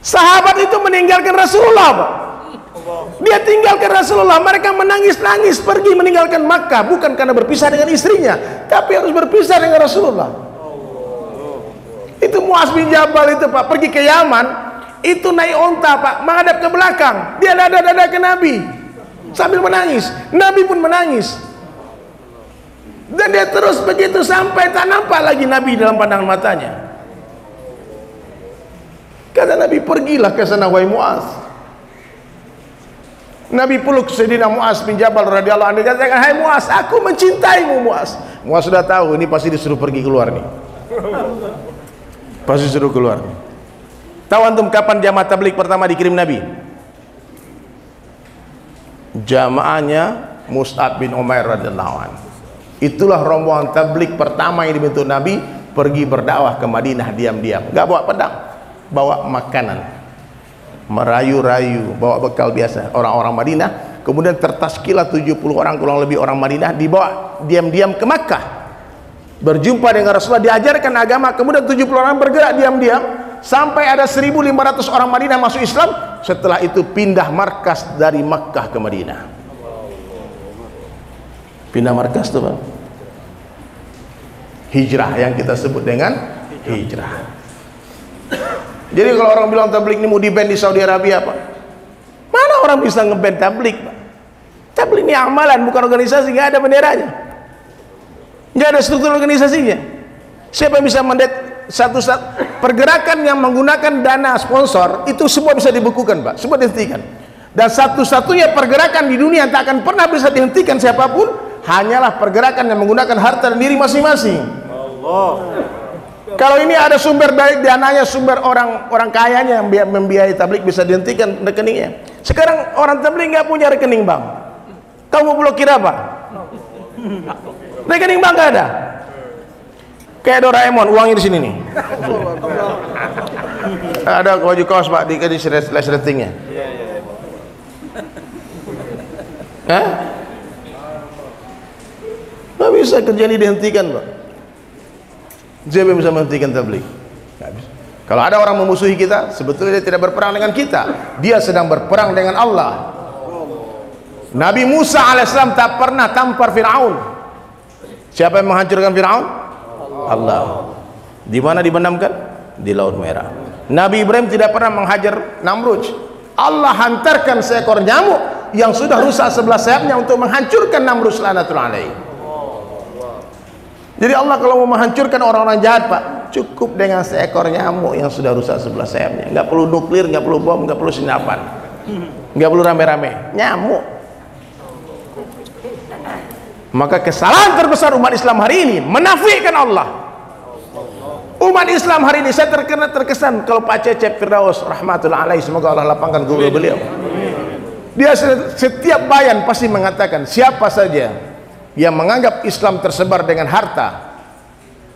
Sahabat itu meninggalkan Rasulullah, Pak. Dia tinggalkan Rasulullah, mereka menangis-nangis pergi meninggalkan Makkah, bukan karena berpisah dengan istrinya, tapi harus berpisah dengan Rasulullah. Itu Muaz bin Jabal itu, Pak, pergi ke Yaman, itu naik onta, Pak, menghadap ke belakang, dia dada-dada ke Nabi sambil menangis. Nabi pun menangis, dan dia terus begitu sampai tak nampak lagi Nabi dalam pandangan matanya. Kata Nabi, pergilah ke sana wahai Muaz. Nabi peluk Sayyidina Muaz bin Jabal radhiyallahu anhu, katakan, hai Muaz, aku mencintaimu, Muaz. Muaz sudah tahu ini pasti disuruh pergi keluar nih. Pasti suruh keluar. Tahu antum kapan jamaah tabligh pertama dikirim Nabi? Jamaahnya Mus'ab bin Umair radhiyallahu anhu. Itulah rombongan tabligh pertama yang dibentuk Nabi, pergi berdakwah ke Madinah diam-diam. Enggak bawa pedang, bawa makanan, merayu-rayu, bawa bekal biasa orang-orang Madinah. Kemudian tertaskilah 70 orang kurang lebih orang Madinah, dibawa diam-diam ke Makkah, berjumpa dengan Rasulullah, diajarkan agama. Kemudian 70 orang bergerak diam-diam sampai ada 1.500 orang Madinah masuk Islam. Setelah itu pindah markas dari Makkah ke Madinah. Pindah markas itu, Pak, hijrah yang kita sebut dengan hijrah. Jadi kalau orang bilang tabligh ini mau di-ban di Saudi Arabia, Pak, mana orang bisa nge-ban tabligh, Pak? Tabligh ini amalan, bukan organisasi, nggak ada benderanya, nggak ada struktur organisasinya. Siapa yang bisa satu pergerakan yang menggunakan dana sponsor itu semua bisa dibukukan, Pak, semua dihentikan. Dan satu-satunya pergerakan di dunia yang tak akan pernah bisa dihentikan siapapun hanyalah pergerakan yang menggunakan harta dan diri masing-masing. Allah. Kalau ini ada sumber dari dananya, sumber orang kayanya yang membiayai tabligh bisa dihentikan rekeningnya. Sekarang orang tabligh nggak punya rekening bank. Kamu blokir apa? Rekening bank nggak ada. Kayak Doraemon, uangnya di sini nih. Ada baju kaos Pak, dikasih slash ratingnya. Hah? Nggak bisa, kerja ini dihentikan Pak. Siapa yang bisa menghentikan tabligh? Nggak bisa. Kalau ada orang memusuhi kita, sebetulnya dia tidak berperang dengan kita, dia sedang berperang dengan Allah. Nabi Musa alaihissalam tak pernah tampar Fir'aun. Siapa yang menghancurkan Fir'aun? Allah. Di mana dibenamkan? Di Laut Merah. Nabi Ibrahim tidak pernah menghajar Namrud. Allah hantarkan seekor nyamuk yang sudah rusak sebelah sayapnya untuk menghancurkan Namrud laknatullah alaihi. Jadi Allah kalau mau menghancurkan orang-orang jahat Pak, cukup dengan seekor nyamuk yang sudah rusak sebelah sayapnya. Nggak perlu nuklir, nggak perlu bom, nggak perlu senapan, nggak perlu rame-rame, nyamuk. Maka kesalahan terbesar umat Islam hari ini menafikan Allah. Umat Islam hari ini, saya terkesan kalau Pak Cecep Firdaus rahmatullah alaihi, semoga Allah lapangkan kubur beliau. Dia setiap bayan pasti mengatakan, siapa saja yang menganggap Islam tersebar dengan harta,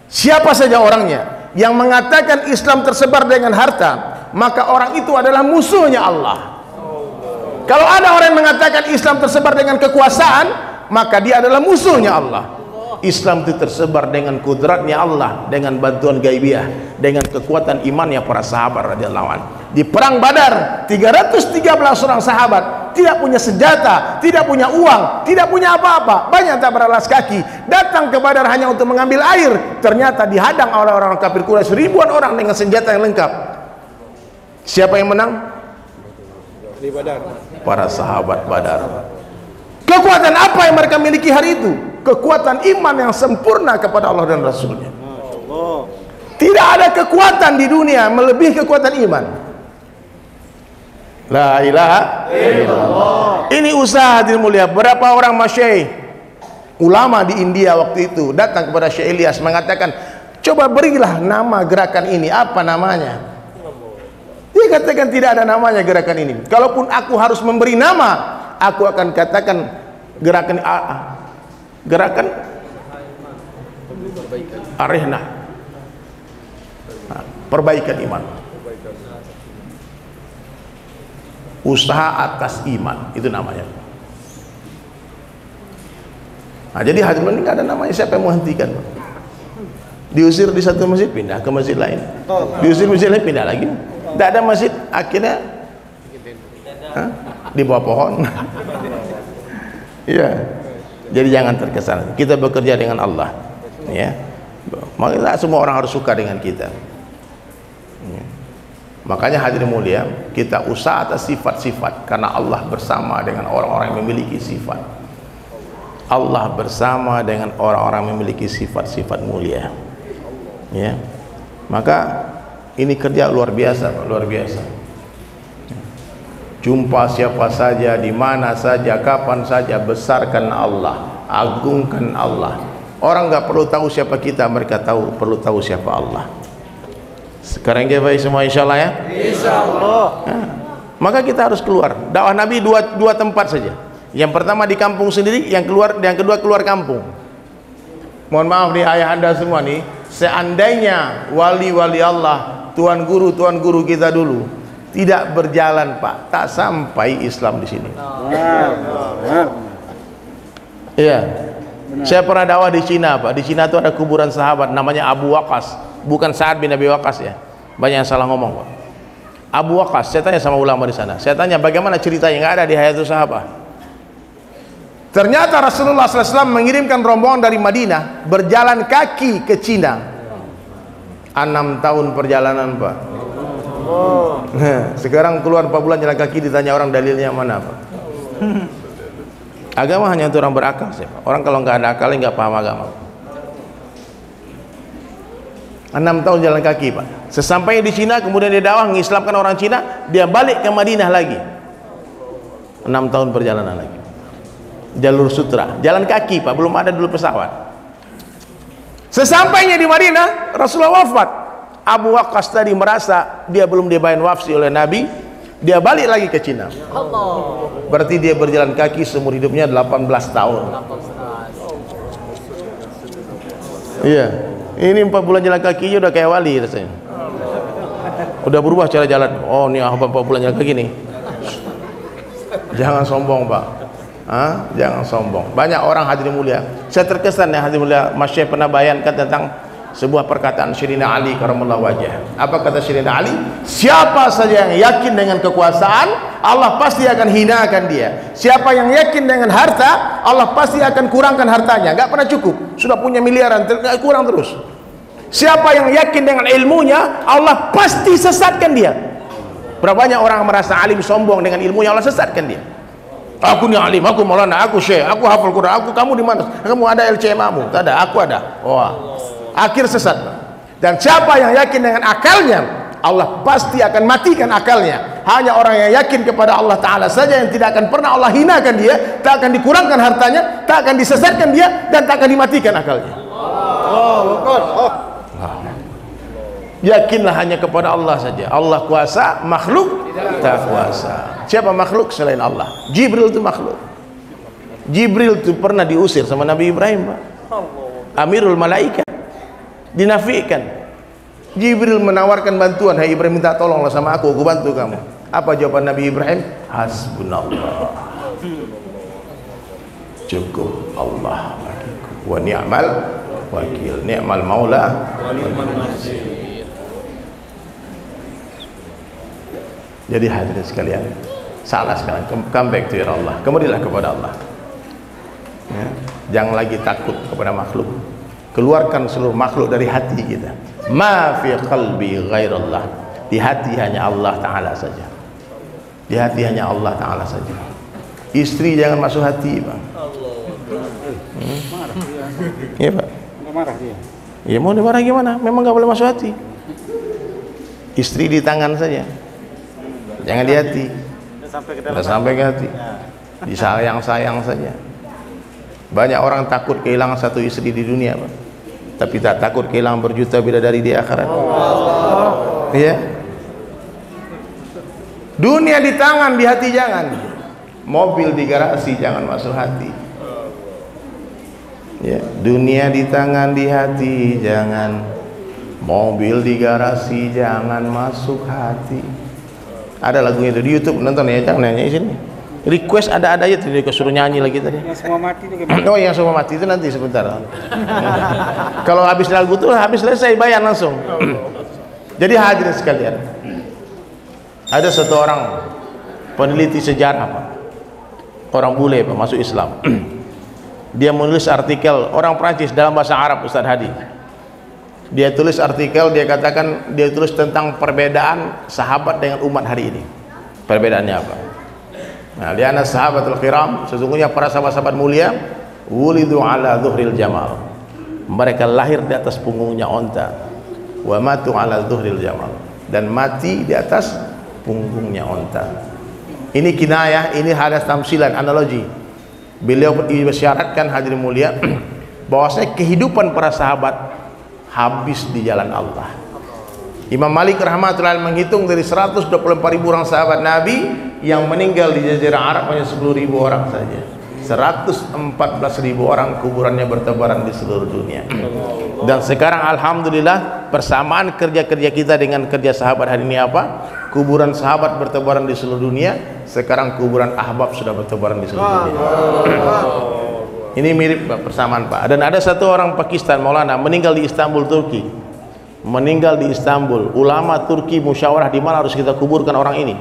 siapa saja orangnya yang mengatakan Islam tersebar dengan harta, maka orang itu adalah musuhnya Allah. Kalau ada orang yang mengatakan Islam tersebar dengan kekuasaan, maka dia adalah musuhnya Allah. Islam itu tersebar dengan kudratnya Allah, dengan bantuan gaibiyah, dengan kekuatan imannya para sahabat radhiyallahu anhu. Di perang Badar, 313 orang sahabat tidak punya senjata, tidak punya uang, tidak punya apa-apa, banyak tak beralas kaki, datang ke Badar hanya untuk mengambil air. Ternyata dihadang oleh orang kafir Quraisy, ribuan orang dengan senjata yang lengkap. Siapa yang menang? Di Badar. Para sahabat Badar. Kekuatan apa yang mereka miliki hari itu? Kekuatan iman yang sempurna kepada Allah dan Rasulnya. Tidak ada kekuatan di dunia melebihi kekuatan iman. La ilaha illallah. Ini usaha hadirin mulia. Berapa orang masyayikh ulama di India waktu itu datang kepada Syekh Ilyas mengatakan, coba berilah nama gerakan ini, apa namanya? Dia katakan tidak ada namanya gerakan ini. Kalaupun aku harus memberi nama, aku akan katakan gerakan gerakan Arehna, perbaikan iman, usaha atas iman, itu namanya. Nah, jadi hadirin ini nggak ada namanya. Siapa yang menghentikan? Diusir di satu masjid, pindah ke masjid lain, diusir masjid lain, pindah lagi. Tidak ada masjid, akhirnya di bawah pohon. Iya. Jadi jangan terkesan. Kita bekerja dengan Allah, ya. Maka semua orang harus suka dengan kita. Ya. Makanya hadirin mulia, kita usaha atas sifat-sifat, karena Allah bersama dengan orang-orang yang memiliki sifat. Allah bersama dengan orang-orang yang memiliki sifat-sifat mulia. Ya. Maka ini kerja luar biasa, luar biasa. Jumpa siapa saja, di mana saja, kapan saja, besarkan Allah, agungkan Allah. Orang nggak perlu tahu siapa kita, mereka perlu tahu siapa Allah. Sekarang kita baik semua, insya Allah ya. Insya Allah. Nah, maka kita harus keluar. Dakwah Nabi dua tempat saja. Yang pertama di kampung sendiri, yang kedua keluar kampung. Mohon maaf nih ayah anda semua nih, seandainya wali-wali Allah, tuan guru kita dulu tidak berjalan Pak, tak sampai Islam di sini. Iya. Saya pernah dakwah di Cina Pak. Di Cina itu ada kuburan sahabat namanya Abu Waqqas, bukan Sa'ad bin Abi Waqqas ya. Banyak yang salah ngomong Pak. Abu Waqqas, saya tanya sama ulama di sana. Saya tanya bagaimana ceritanya, nggak ada di Hayatus Sahabah. Ternyata Rasulullah SAW mengirimkan rombongan dari Madinah berjalan kaki ke Cina. 6 tahun perjalanan Pak. Sekarang keluar 4 bulan jalan kaki, ditanya orang dalilnya mana Pak? Agama hanya untuk orang berakal sih Pak. Orang kalau nggak ada akalnya nggak paham agama. 6 tahun jalan kaki Pak. Sesampainya di Cina, kemudian dia dakwah mengislamkan orang Cina, dia balik ke Madinah lagi. 6 tahun perjalanan lagi. Jalur sutra, jalan kaki Pak, belum ada dulu pesawat. Sesampainya di Madinah, Rasulullah wafat. Abu Waqqas tadi merasa dia belum dibayar wafsi oleh Nabi, Dia balik lagi ke Cina. Berarti dia berjalan kaki seumur hidupnya 18 tahun. Iya. Ini 4 bulan jalan kaki udah kayak wali rasanya. Udah berubah cara jalan. Oh, ini 4 bulan jalan kaki nih. Jangan sombong, Pak. Jangan sombong. Banyak orang hadirin mulia. Saya terkesan ya hadirin mulia, Mas Syekh pernah bayankan tentang sebuah perkataan Syirina Ali karamallahu wajah. Apa kata Syirina Ali? Siapa saja yang yakin dengan kekuasaan, Allah pasti akan hinakan dia. Siapa yang yakin dengan harta, Allah pasti akan kurangkan hartanya. Gak pernah cukup. Sudah punya miliaran, kurang terus. Siapa yang yakin dengan ilmunya, Allah pasti sesatkan dia. Berapa banyak orang merasa alim sombong dengan ilmunya, Allah sesatkan dia. Aku ni alim, aku maulana, aku syekh, aku hafal Quran, kamu di mana? Kamu ada LCMA-mu? Tak ada, aku ada. Wah. Akhir sesat. Dan siapa yang yakin dengan akalnya, Allah pasti akan matikan akalnya. Hanya orang yang yakin kepada Allah Ta'ala saja yang tidak akan pernah Allah hinakan dia, tak akan dikurangkan hartanya, tak akan disesatkan dia, dan tak akan dimatikan akalnya. Yakinlah hanya kepada Allah saja. Allah kuasa, makhluk tak kuasa. Siapa makhluk selain Allah? Jibril itu makhluk. Jibril itu pernah diusir sama Nabi Ibrahim, Pak. Amirul Malaikat dinafikan. Jibril menawarkan bantuan, hai Ibrahim, minta tolonglah sama aku bantu kamu. Apa jawaban Nabi Ibrahim? Hasbunallah, cukup Allah bagiku, wa ni'mal wakil, ni'mal maula wa ni'mal nasir. Jadi hadirin sekalian, salah sekarang, come back to your Allah, kembalilah kepada Allah ya. Jangan lagi takut kepada makhluk. Keluarkan seluruh makhluk dari hati kita. Ma fi qalbi ghairallah. Di hati hanya Allah Ta'ala saja. Di hati hanya Allah Ta'ala saja. Istri jangan masuk hati, Bang. Iya, Pak. Marah dia. Ya mau dimarah gimana? Memang nggak boleh masuk hati. Istri di tangan saja. Jangan di hati. Tidak sampai ke hati. Disayang-sayang saja. Banyak orang takut kehilangan satu istri di dunia, Pak, tapi tak takut kehilangan berjuta bidadari di akhirat. Iya. Dunia di tangan, di hati jangan. Mobil di garasi jangan masuk hati. Ya, dunia di tangan, di hati jangan. Mobil di garasi jangan masuk hati. Ada lagunya itu di YouTube, nonton ya, jangan nanya di sini. Request ada aja tuh, suruh nyanyi lagi tadi. Yang semua mati itu gimana? Oh, yang semua mati itu nanti sebentar. Kalau habis lagu tuh habis selesai bayar langsung. Jadi hadirin sekalian, ada satu orang peneliti sejarah, Pak, orang bule, Pak, masuk Islam. Dia menulis artikel, orang Prancis dalam bahasa Arab, Ustadz Hadi. Dia tulis artikel, dia katakan, dia tulis tentang perbedaan sahabat dengan umat hari ini. Perbedaannya apa? Nah, liana sahabatul kiram, sesungguhnya para sahabat-sahabat mulia, wulidu ala dhuhril jamal, mereka lahir di atas punggungnya onta, wa matu ala dhuhril jamal, dan mati di atas punggungnya onta. Ini kinayah, ini hadas tamsilan, analogi. Beliau isyaratkan hadirin mulia bahwasanya kehidupan para sahabat habis di jalan Allah. Imam Malik rahmatullahi menghitung dari 124.000 orang sahabat Nabi yang meninggal di Jazirah Arab hanya 10.000 orang saja. 114.000 orang kuburannya bertebaran di seluruh dunia. Dan sekarang alhamdulillah persamaan kerja-kerja kita dengan kerja sahabat hari ini apa? Kuburan sahabat bertebaran di seluruh dunia. Sekarang kuburan ahbab sudah bertebaran di seluruh dunia. Ini mirip, Pak, persamaan, Pak. Dan ada satu orang Pakistan, Maulana, meninggal di Istanbul, Turki. Meninggal di Istanbul. Ulama Turki musyawarah di mana harus kita kuburkan orang ini.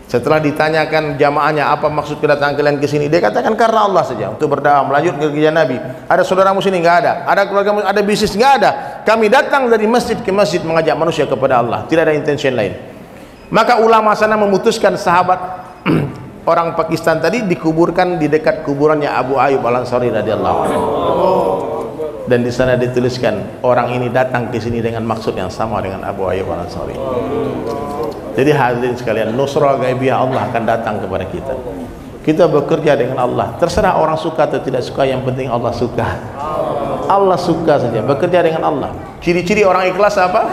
Setelah ditanyakan jamaahnya apa maksud kedatangan kalian ke sini, dia katakan karena Allah saja, untuk berdakwah, melanjutkan kerja Nabi. Ada saudaramu sini? Nggak ada. Ada keluargamu? Ada bisnis? Nggak ada. Kami datang dari masjid ke masjid mengajak manusia kepada Allah. Tidak ada intention lain. Maka ulama sana memutuskan sahabat orang Pakistan tadi dikuburkan di dekat kuburannya Abu Ayyub Al-Ansari radhiyallahu anhu. Dan di sana dituliskan orang ini datang ke sini dengan maksud yang sama dengan Abu Ayyub Al-Ansari. Jadi hadirin sekalian, nusrah gaibiyah Allah akan datang kepada kita. Kita bekerja dengan Allah. Terserah orang suka atau tidak suka, yang penting Allah suka. Allah suka saja, bekerja dengan Allah. Ciri-ciri orang ikhlas apa?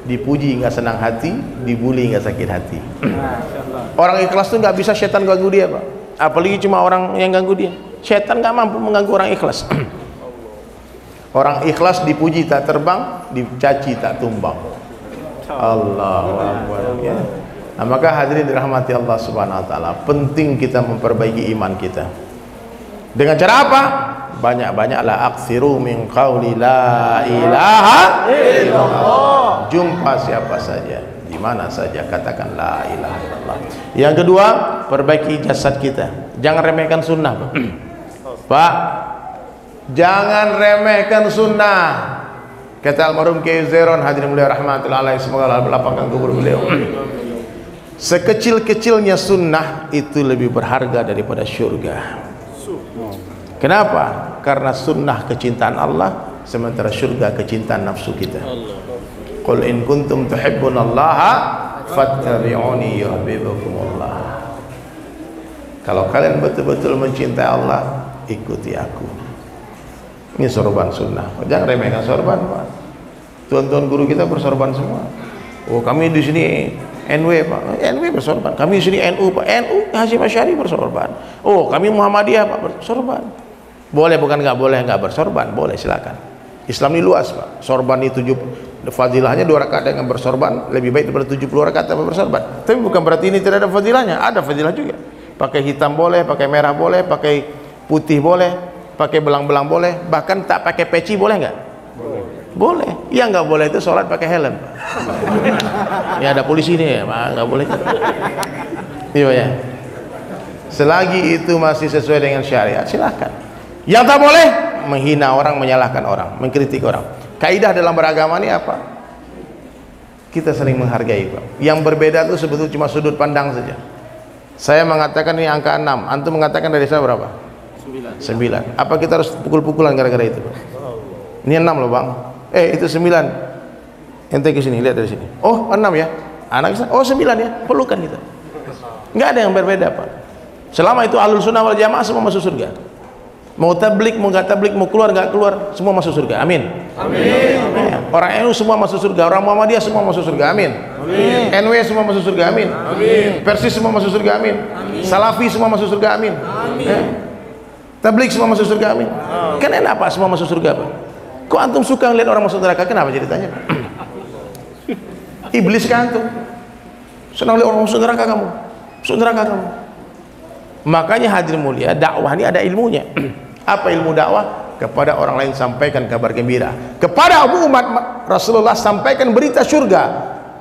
dipuji nggak senang hati, dibully nggak sakit hati. Orang ikhlas tuh nggak bisa setan ganggu dia, Pak. Apalagi cuma orang yang ganggu dia. Setan nggak mampu mengganggu orang ikhlas. Orang ikhlas dipuji tak terbang, dicaci tak tumbang. Allahu Akbar. Ya. Nah, maka hadirin dirahmati Allah Subhanahu wa taala, penting kita memperbaiki iman kita. Dengan cara apa? Banyak-banyaklah aksiru min qauli la ilaha illallah. Jumpa siapa saja, di mana saja, katakan la ilaha illallah. Yang kedua, perbaiki jasad kita. Jangan remehkan sunnah, Pak. Pak, jangan remehkan sunnah. Kata almarhum Kiai Zeron, hadirin mulia rahmatullah alaihi, semoga Allah melapangkan kubur beliau. Sekecil-kecilnya sunnah itu lebih berharga daripada syurga. Kenapa? Karena sunnah kecintaan Allah, sementara syurga kecintaan nafsu kita. Qul in kuntum tuhibbunallaha fattabi'uni yuhibbukumullah. Kalau kalian betul-betul mencintai Allah, ikuti aku. Ini sorban sunnah. Jangan remehkan sorban, Pak. Tuan-tuan guru kita bersorban semua. Oh, kami di sini NW, Pak. NW bersorban. Kami di sini NU, Pak. NU Hasyim Asy'ari bersorban. Oh, kami Muhammadiyah, Pak, bersorban. Boleh, bukan nggak boleh nggak bersorban, boleh, silakan. Islam ini luas, Pak. Sorban itu fadilahnya 2 rakaat dengan bersorban lebih baik daripada 70 rakaat tanpa bersorban. Tapi bukan berarti ini tidak ada fadilahnya, ada fadilah juga. Pakai hitam boleh, pakai merah boleh, pakai putih boleh, pakai belang-belang boleh, bahkan tak pakai peci boleh nggak? Boleh. Yang nggak boleh itu sholat pakai helm. Ya ada polisi nih, Pak, nggak boleh. Iya ya. Selagi itu masih sesuai dengan syariat, silakan. Yang tak boleh menghina orang, menyalahkan orang, mengkritik orang. Kaidah dalam beragama ini apa? Kita saling menghargai, Pak. Yang berbeda itu sebetulnya cuma sudut pandang saja. Saya mengatakan ini angka 6, antum mengatakan dari saya berapa? 9. Apa kita harus pukul-pukulan gara-gara itu, Pak? Ini 6 loh, Bang. Itu 9. Ente ke sini, lihat dari sini. Oh, 6 ya. Anak kita, oh 9 ya. Pelukan kita. Enggak ada yang berbeda, Pak. Selama itu ahlus sunnah wal jamaah semua masuk surga. Mau tablik, mau nggak tablik, mau keluar nggak keluar, semua masuk surga. Amin. Amin. Ya. Orang NU semua masuk surga, orang Muhammadiyah semua masuk surga. Amin. Amin. NW semua masuk surga. Amin. Amin. Persis semua masuk surga. Amin. Amin. Salafi semua masuk surga. Amin. Amin. Ya. Tablik semua masuk surga. Amin. Amin. Kan enak, Pak, semua masuk surga, Pak. Kok antum suka ngeliat orang masuk neraka? Kenapa ceritanya, Pak? Iblis kan antum senang lihat orang masuk neraka, kamu masuk neraka kamu. Makanya hadirin mulia, dakwah ini ada ilmunya. Apa ilmu dakwah? Kepada orang lain sampaikan kabar gembira, kepada umat Rasulullah sampaikan berita surga,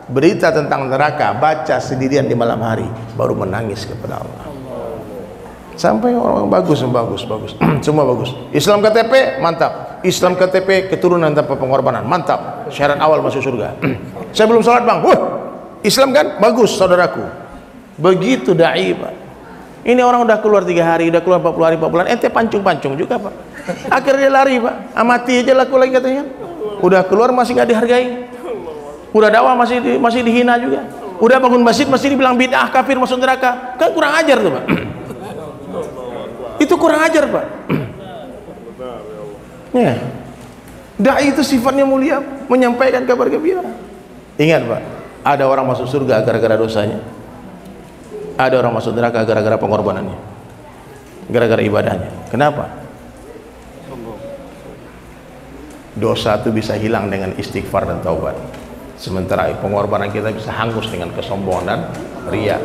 berita tentang neraka baca sendirian di malam hari, baru menangis kepada Allah. Sampai orang bagus semua bagus. Islam KTP mantap, Islam KTP keturunan tanpa pengorbanan mantap, syarat awal masuk surga. Saya belum sholat, Bang. Islam kan bagus, saudaraku. Begitu dai, Pak. Ini orang udah keluar 3 hari, udah keluar 40 hari, 4 bulan, ente pancung-pancung juga, Pak. Akhirnya dia lari, Pak. Amati aja laku lagi katanya. Udah keluar masih nggak dihargai. Udah dakwah masih dihina juga. Udah bangun masjid masih dibilang bid'ah, kafir, masuk neraka. Kan kurang ajar tuh, Pak. Itu kurang ajar, Pak. Ya. Dai itu sifatnya mulia, menyampaikan kabar gembira. Ingat, Pak, ada orang masuk surga gara-gara dosanya. Ada orang masuk neraka gara-gara pengorbanannya, gara-gara ibadahnya. Kenapa? Dosa itu bisa hilang dengan istighfar dan taubat, sementara pengorbanan kita bisa hangus dengan kesombongan dan riya.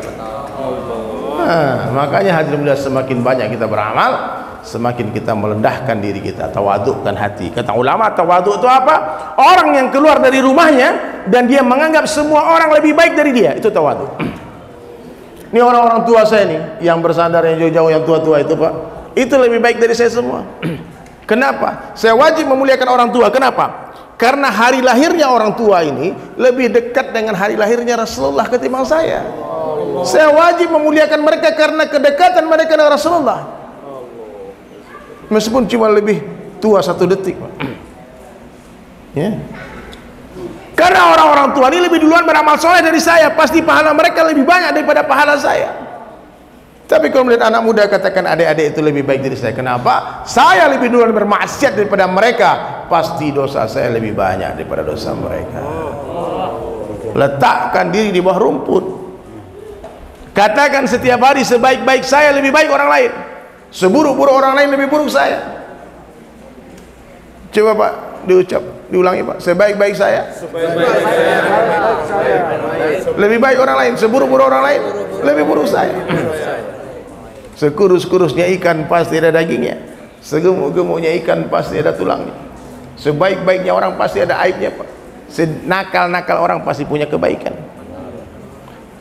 Makanya hadirin mulia, semakin banyak kita beramal, semakin kita merendahkan diri kita, tawadukkan hati. Kata ulama, tawaduk itu apa? Orang yang keluar dari rumahnya dan dia menganggap semua orang lebih baik dari dia, itu tawaduk. Ini orang-orang tua saya nih, yang bersandar yang jauh-jauh, yang tua-tua itu, Pak, itu lebih baik dari saya semua. Kenapa? Saya wajib memuliakan orang tua. Kenapa? Karena hari lahirnya orang tua ini lebih dekat dengan hari lahirnya Rasulullah ketimbang saya. Saya wajib memuliakan mereka karena kedekatan mereka dengan Rasulullah. Meskipun cuma lebih tua 1 detik, Pak. Ya. Karena orang-orang tua ini lebih duluan beramal soleh dari saya, pasti pahala mereka lebih banyak daripada pahala saya. Tapi kalau melihat anak muda katakan adik-adik itu lebih baik dari saya, kenapa? Saya lebih duluan bermaksiat daripada mereka, pasti dosa saya lebih banyak daripada dosa mereka. Letakkan diri di bawah rumput. Katakan setiap hari, sebaik-baik saya lebih baik orang lain, seburuk-buruk orang lain lebih buruk saya. Coba Pak, diulangi Pak. Sebaik-baik saya lebih baik orang lain, seburuk-buruk orang lain lebih buruk saya. Sekurus-kurusnya ikan pasti ada dagingnya, segemuk-gemuknya ikan pasti ada tulangnya. Sebaik-baiknya orang pasti ada aibnya Pak. Senakal-nakal orang pasti punya kebaikan.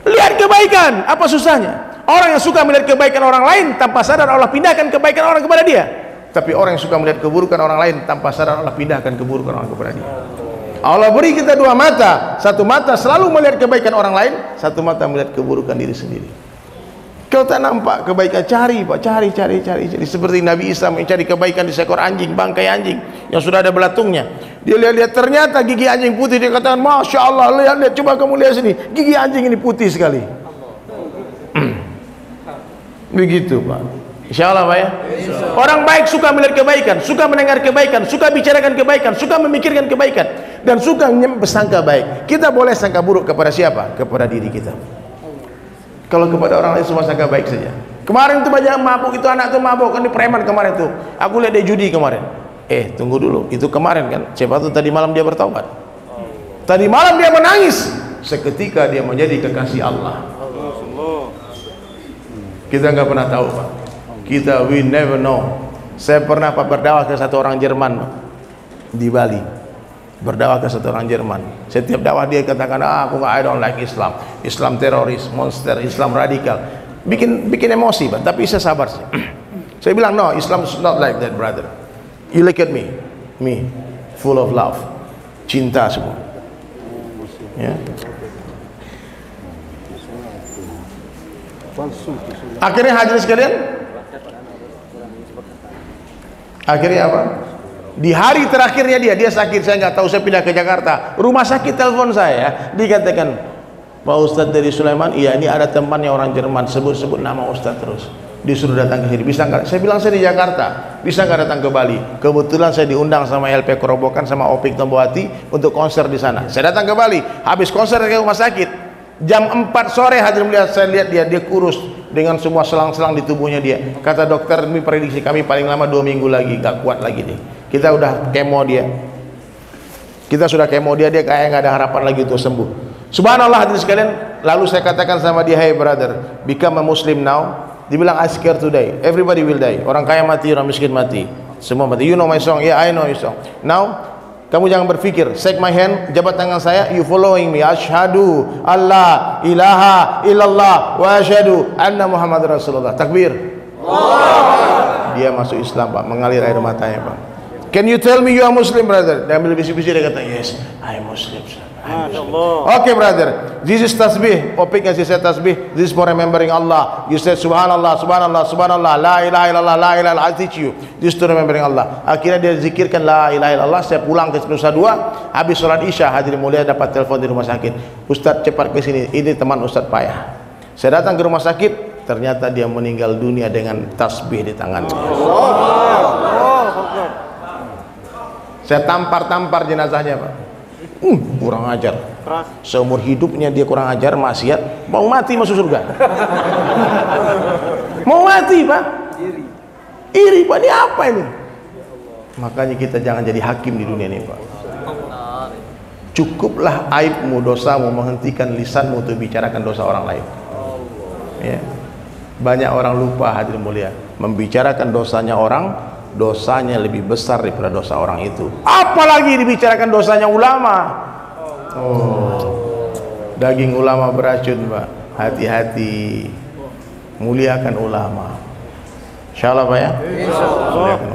Lihat kebaikan, apa susahnya? Orang yang suka melihat kebaikan orang lain, tanpa sadar Allah pindahkan kebaikan orang kepada dia. Tapi orang yang suka melihat keburukan orang lain, tanpa sadar Allah pindahkan keburukan orang kepada dia. Allah beri kita dua mata. Satu mata selalu melihat kebaikan orang lain, satu mata melihat keburukan diri sendiri. Kalau tak nampak kebaikan, cari Pak, cari. Seperti Nabi Isa mencari kebaikan di seekor anjing, bangkai anjing yang sudah ada belatungnya. Dia lihat-lihat, ternyata gigi anjing putih. Dia katakan, Masya Allah, lihat, coba kamu lihat sini, gigi anjing ini putih sekali. Begitu Pak. Insya Allah Pak ya. Orang baik suka melihat kebaikan, suka mendengar kebaikan, suka bicarakan kebaikan, suka memikirkan kebaikan, dan suka bersangka baik. Kita boleh sangka buruk kepada siapa? Kepada diri kita. Kalau kepada orang lain semua sangka baik saja. Kemarin itu banyak mabuk, itu anak itu mabuk, kan di preman kemarin tuh. Aku lihat dia judi kemarin. Tunggu dulu, itu kemarin kan. Siapa tuh tadi malam dia bertaubat. Tadi malam dia menangis. Seketika dia menjadi kekasih Allah. Kita nggak pernah tahu Pak. We never know. Saya pernah Pak berdakwah ke satu orang Jerman Pak, di Bali. Berdakwah ke satu orang Jerman. Setiap dakwah dia katakan, I don't like Islam. Islam teroris, monster, Islam radikal. Bikin emosi Pak. Tapi saya sabar sih. Saya bilang, no, Islam is not like that, brother. You look at me, full of love, cinta semua. Ya. Akhirnya hadirin sekalian, akhirnya apa? Di hari terakhirnya dia sakit, saya nggak tahu, saya pindah ke Jakarta. Rumah sakit telepon saya, dikatakan, Pak Ustadz dari Sulaiman, iya ini ada temannya orang Jerman, sebut-sebut nama Ustadz terus. Disuruh datang ke sini, bisa nggak? Saya bilang saya di Jakarta, bisa nggak datang ke Bali? Kebetulan saya diundang sama LP Kerobokan sama Opik Tombohati untuk konser di sana. Saya datang ke Bali, habis konser ke rumah sakit, jam 4 sore hadirin melihat, saya lihat dia kurus dengan semua selang-selang di tubuhnya dia. Kata dokter, ini prediksi kami paling lama 2 minggu lagi, nggak kuat lagi nih. Kita udah kemo dia, dia kayak nggak ada harapan lagi untuk sembuh. Subhanallah hadirin sekalian. Lalu saya katakan sama dia, hey brother, become a Muslim now. Dibilang, I scared today, everybody will die. Orang kaya mati, orang miskin mati, semua mati. You know my song? Yeah, I know your song. Now, kamu jangan berpikir, shake my hand, jabat tangan saya, you following me. Asyhadu alla ilaha illallah wa asyhadu anna Muhammad Rasulullah. Takbir. Dia masuk Islam Pak, mengalir air matanya Pak. Can you tell me you are Muslim, brother? Dia ambil bisi-bisi, dia kata, yes, I am Muslim. Okay brother, this is tasbih. Opik ngasih saya tasbih. This is for remembering Allah. You said subhanallah, subhanallah, subhanallah, la ilaha illallah, la ilaha illallah. I teach you. This is to remembering Allah. Akhirnya dia zikirkan la ilaha illallah. Saya pulang ke Nusa Dua, habis sholat isya, hadirin mulia dapat telepon di rumah sakit. Ustadz cepat ke sini, ini teman Ustadz payah. Saya datang ke rumah sakit, ternyata dia meninggal dunia dengan tasbih di tangannya. Saya tampar jenazahnya Pak. Kurang ajar. Seumur hidupnya dia kurang ajar, maksiat, mau mati masuk surga. Mau mati Pak. Iri Pak, ini apa ini? Makanya kita jangan jadi hakim di dunia ini Pak. Cukuplah aibmu, dosamu menghentikan lisanmu untuk bicarakan dosa orang lain. Ya. Banyak orang lupa hadirin mulia, membicarakan dosanya orang, dosanya lebih besar daripada dosa orang itu. Apalagi dibicarakan dosanya ulama. Daging ulama beracun Pak. Hati-hati, muliakan ulama. Insyaallah Pak ya. Muliakan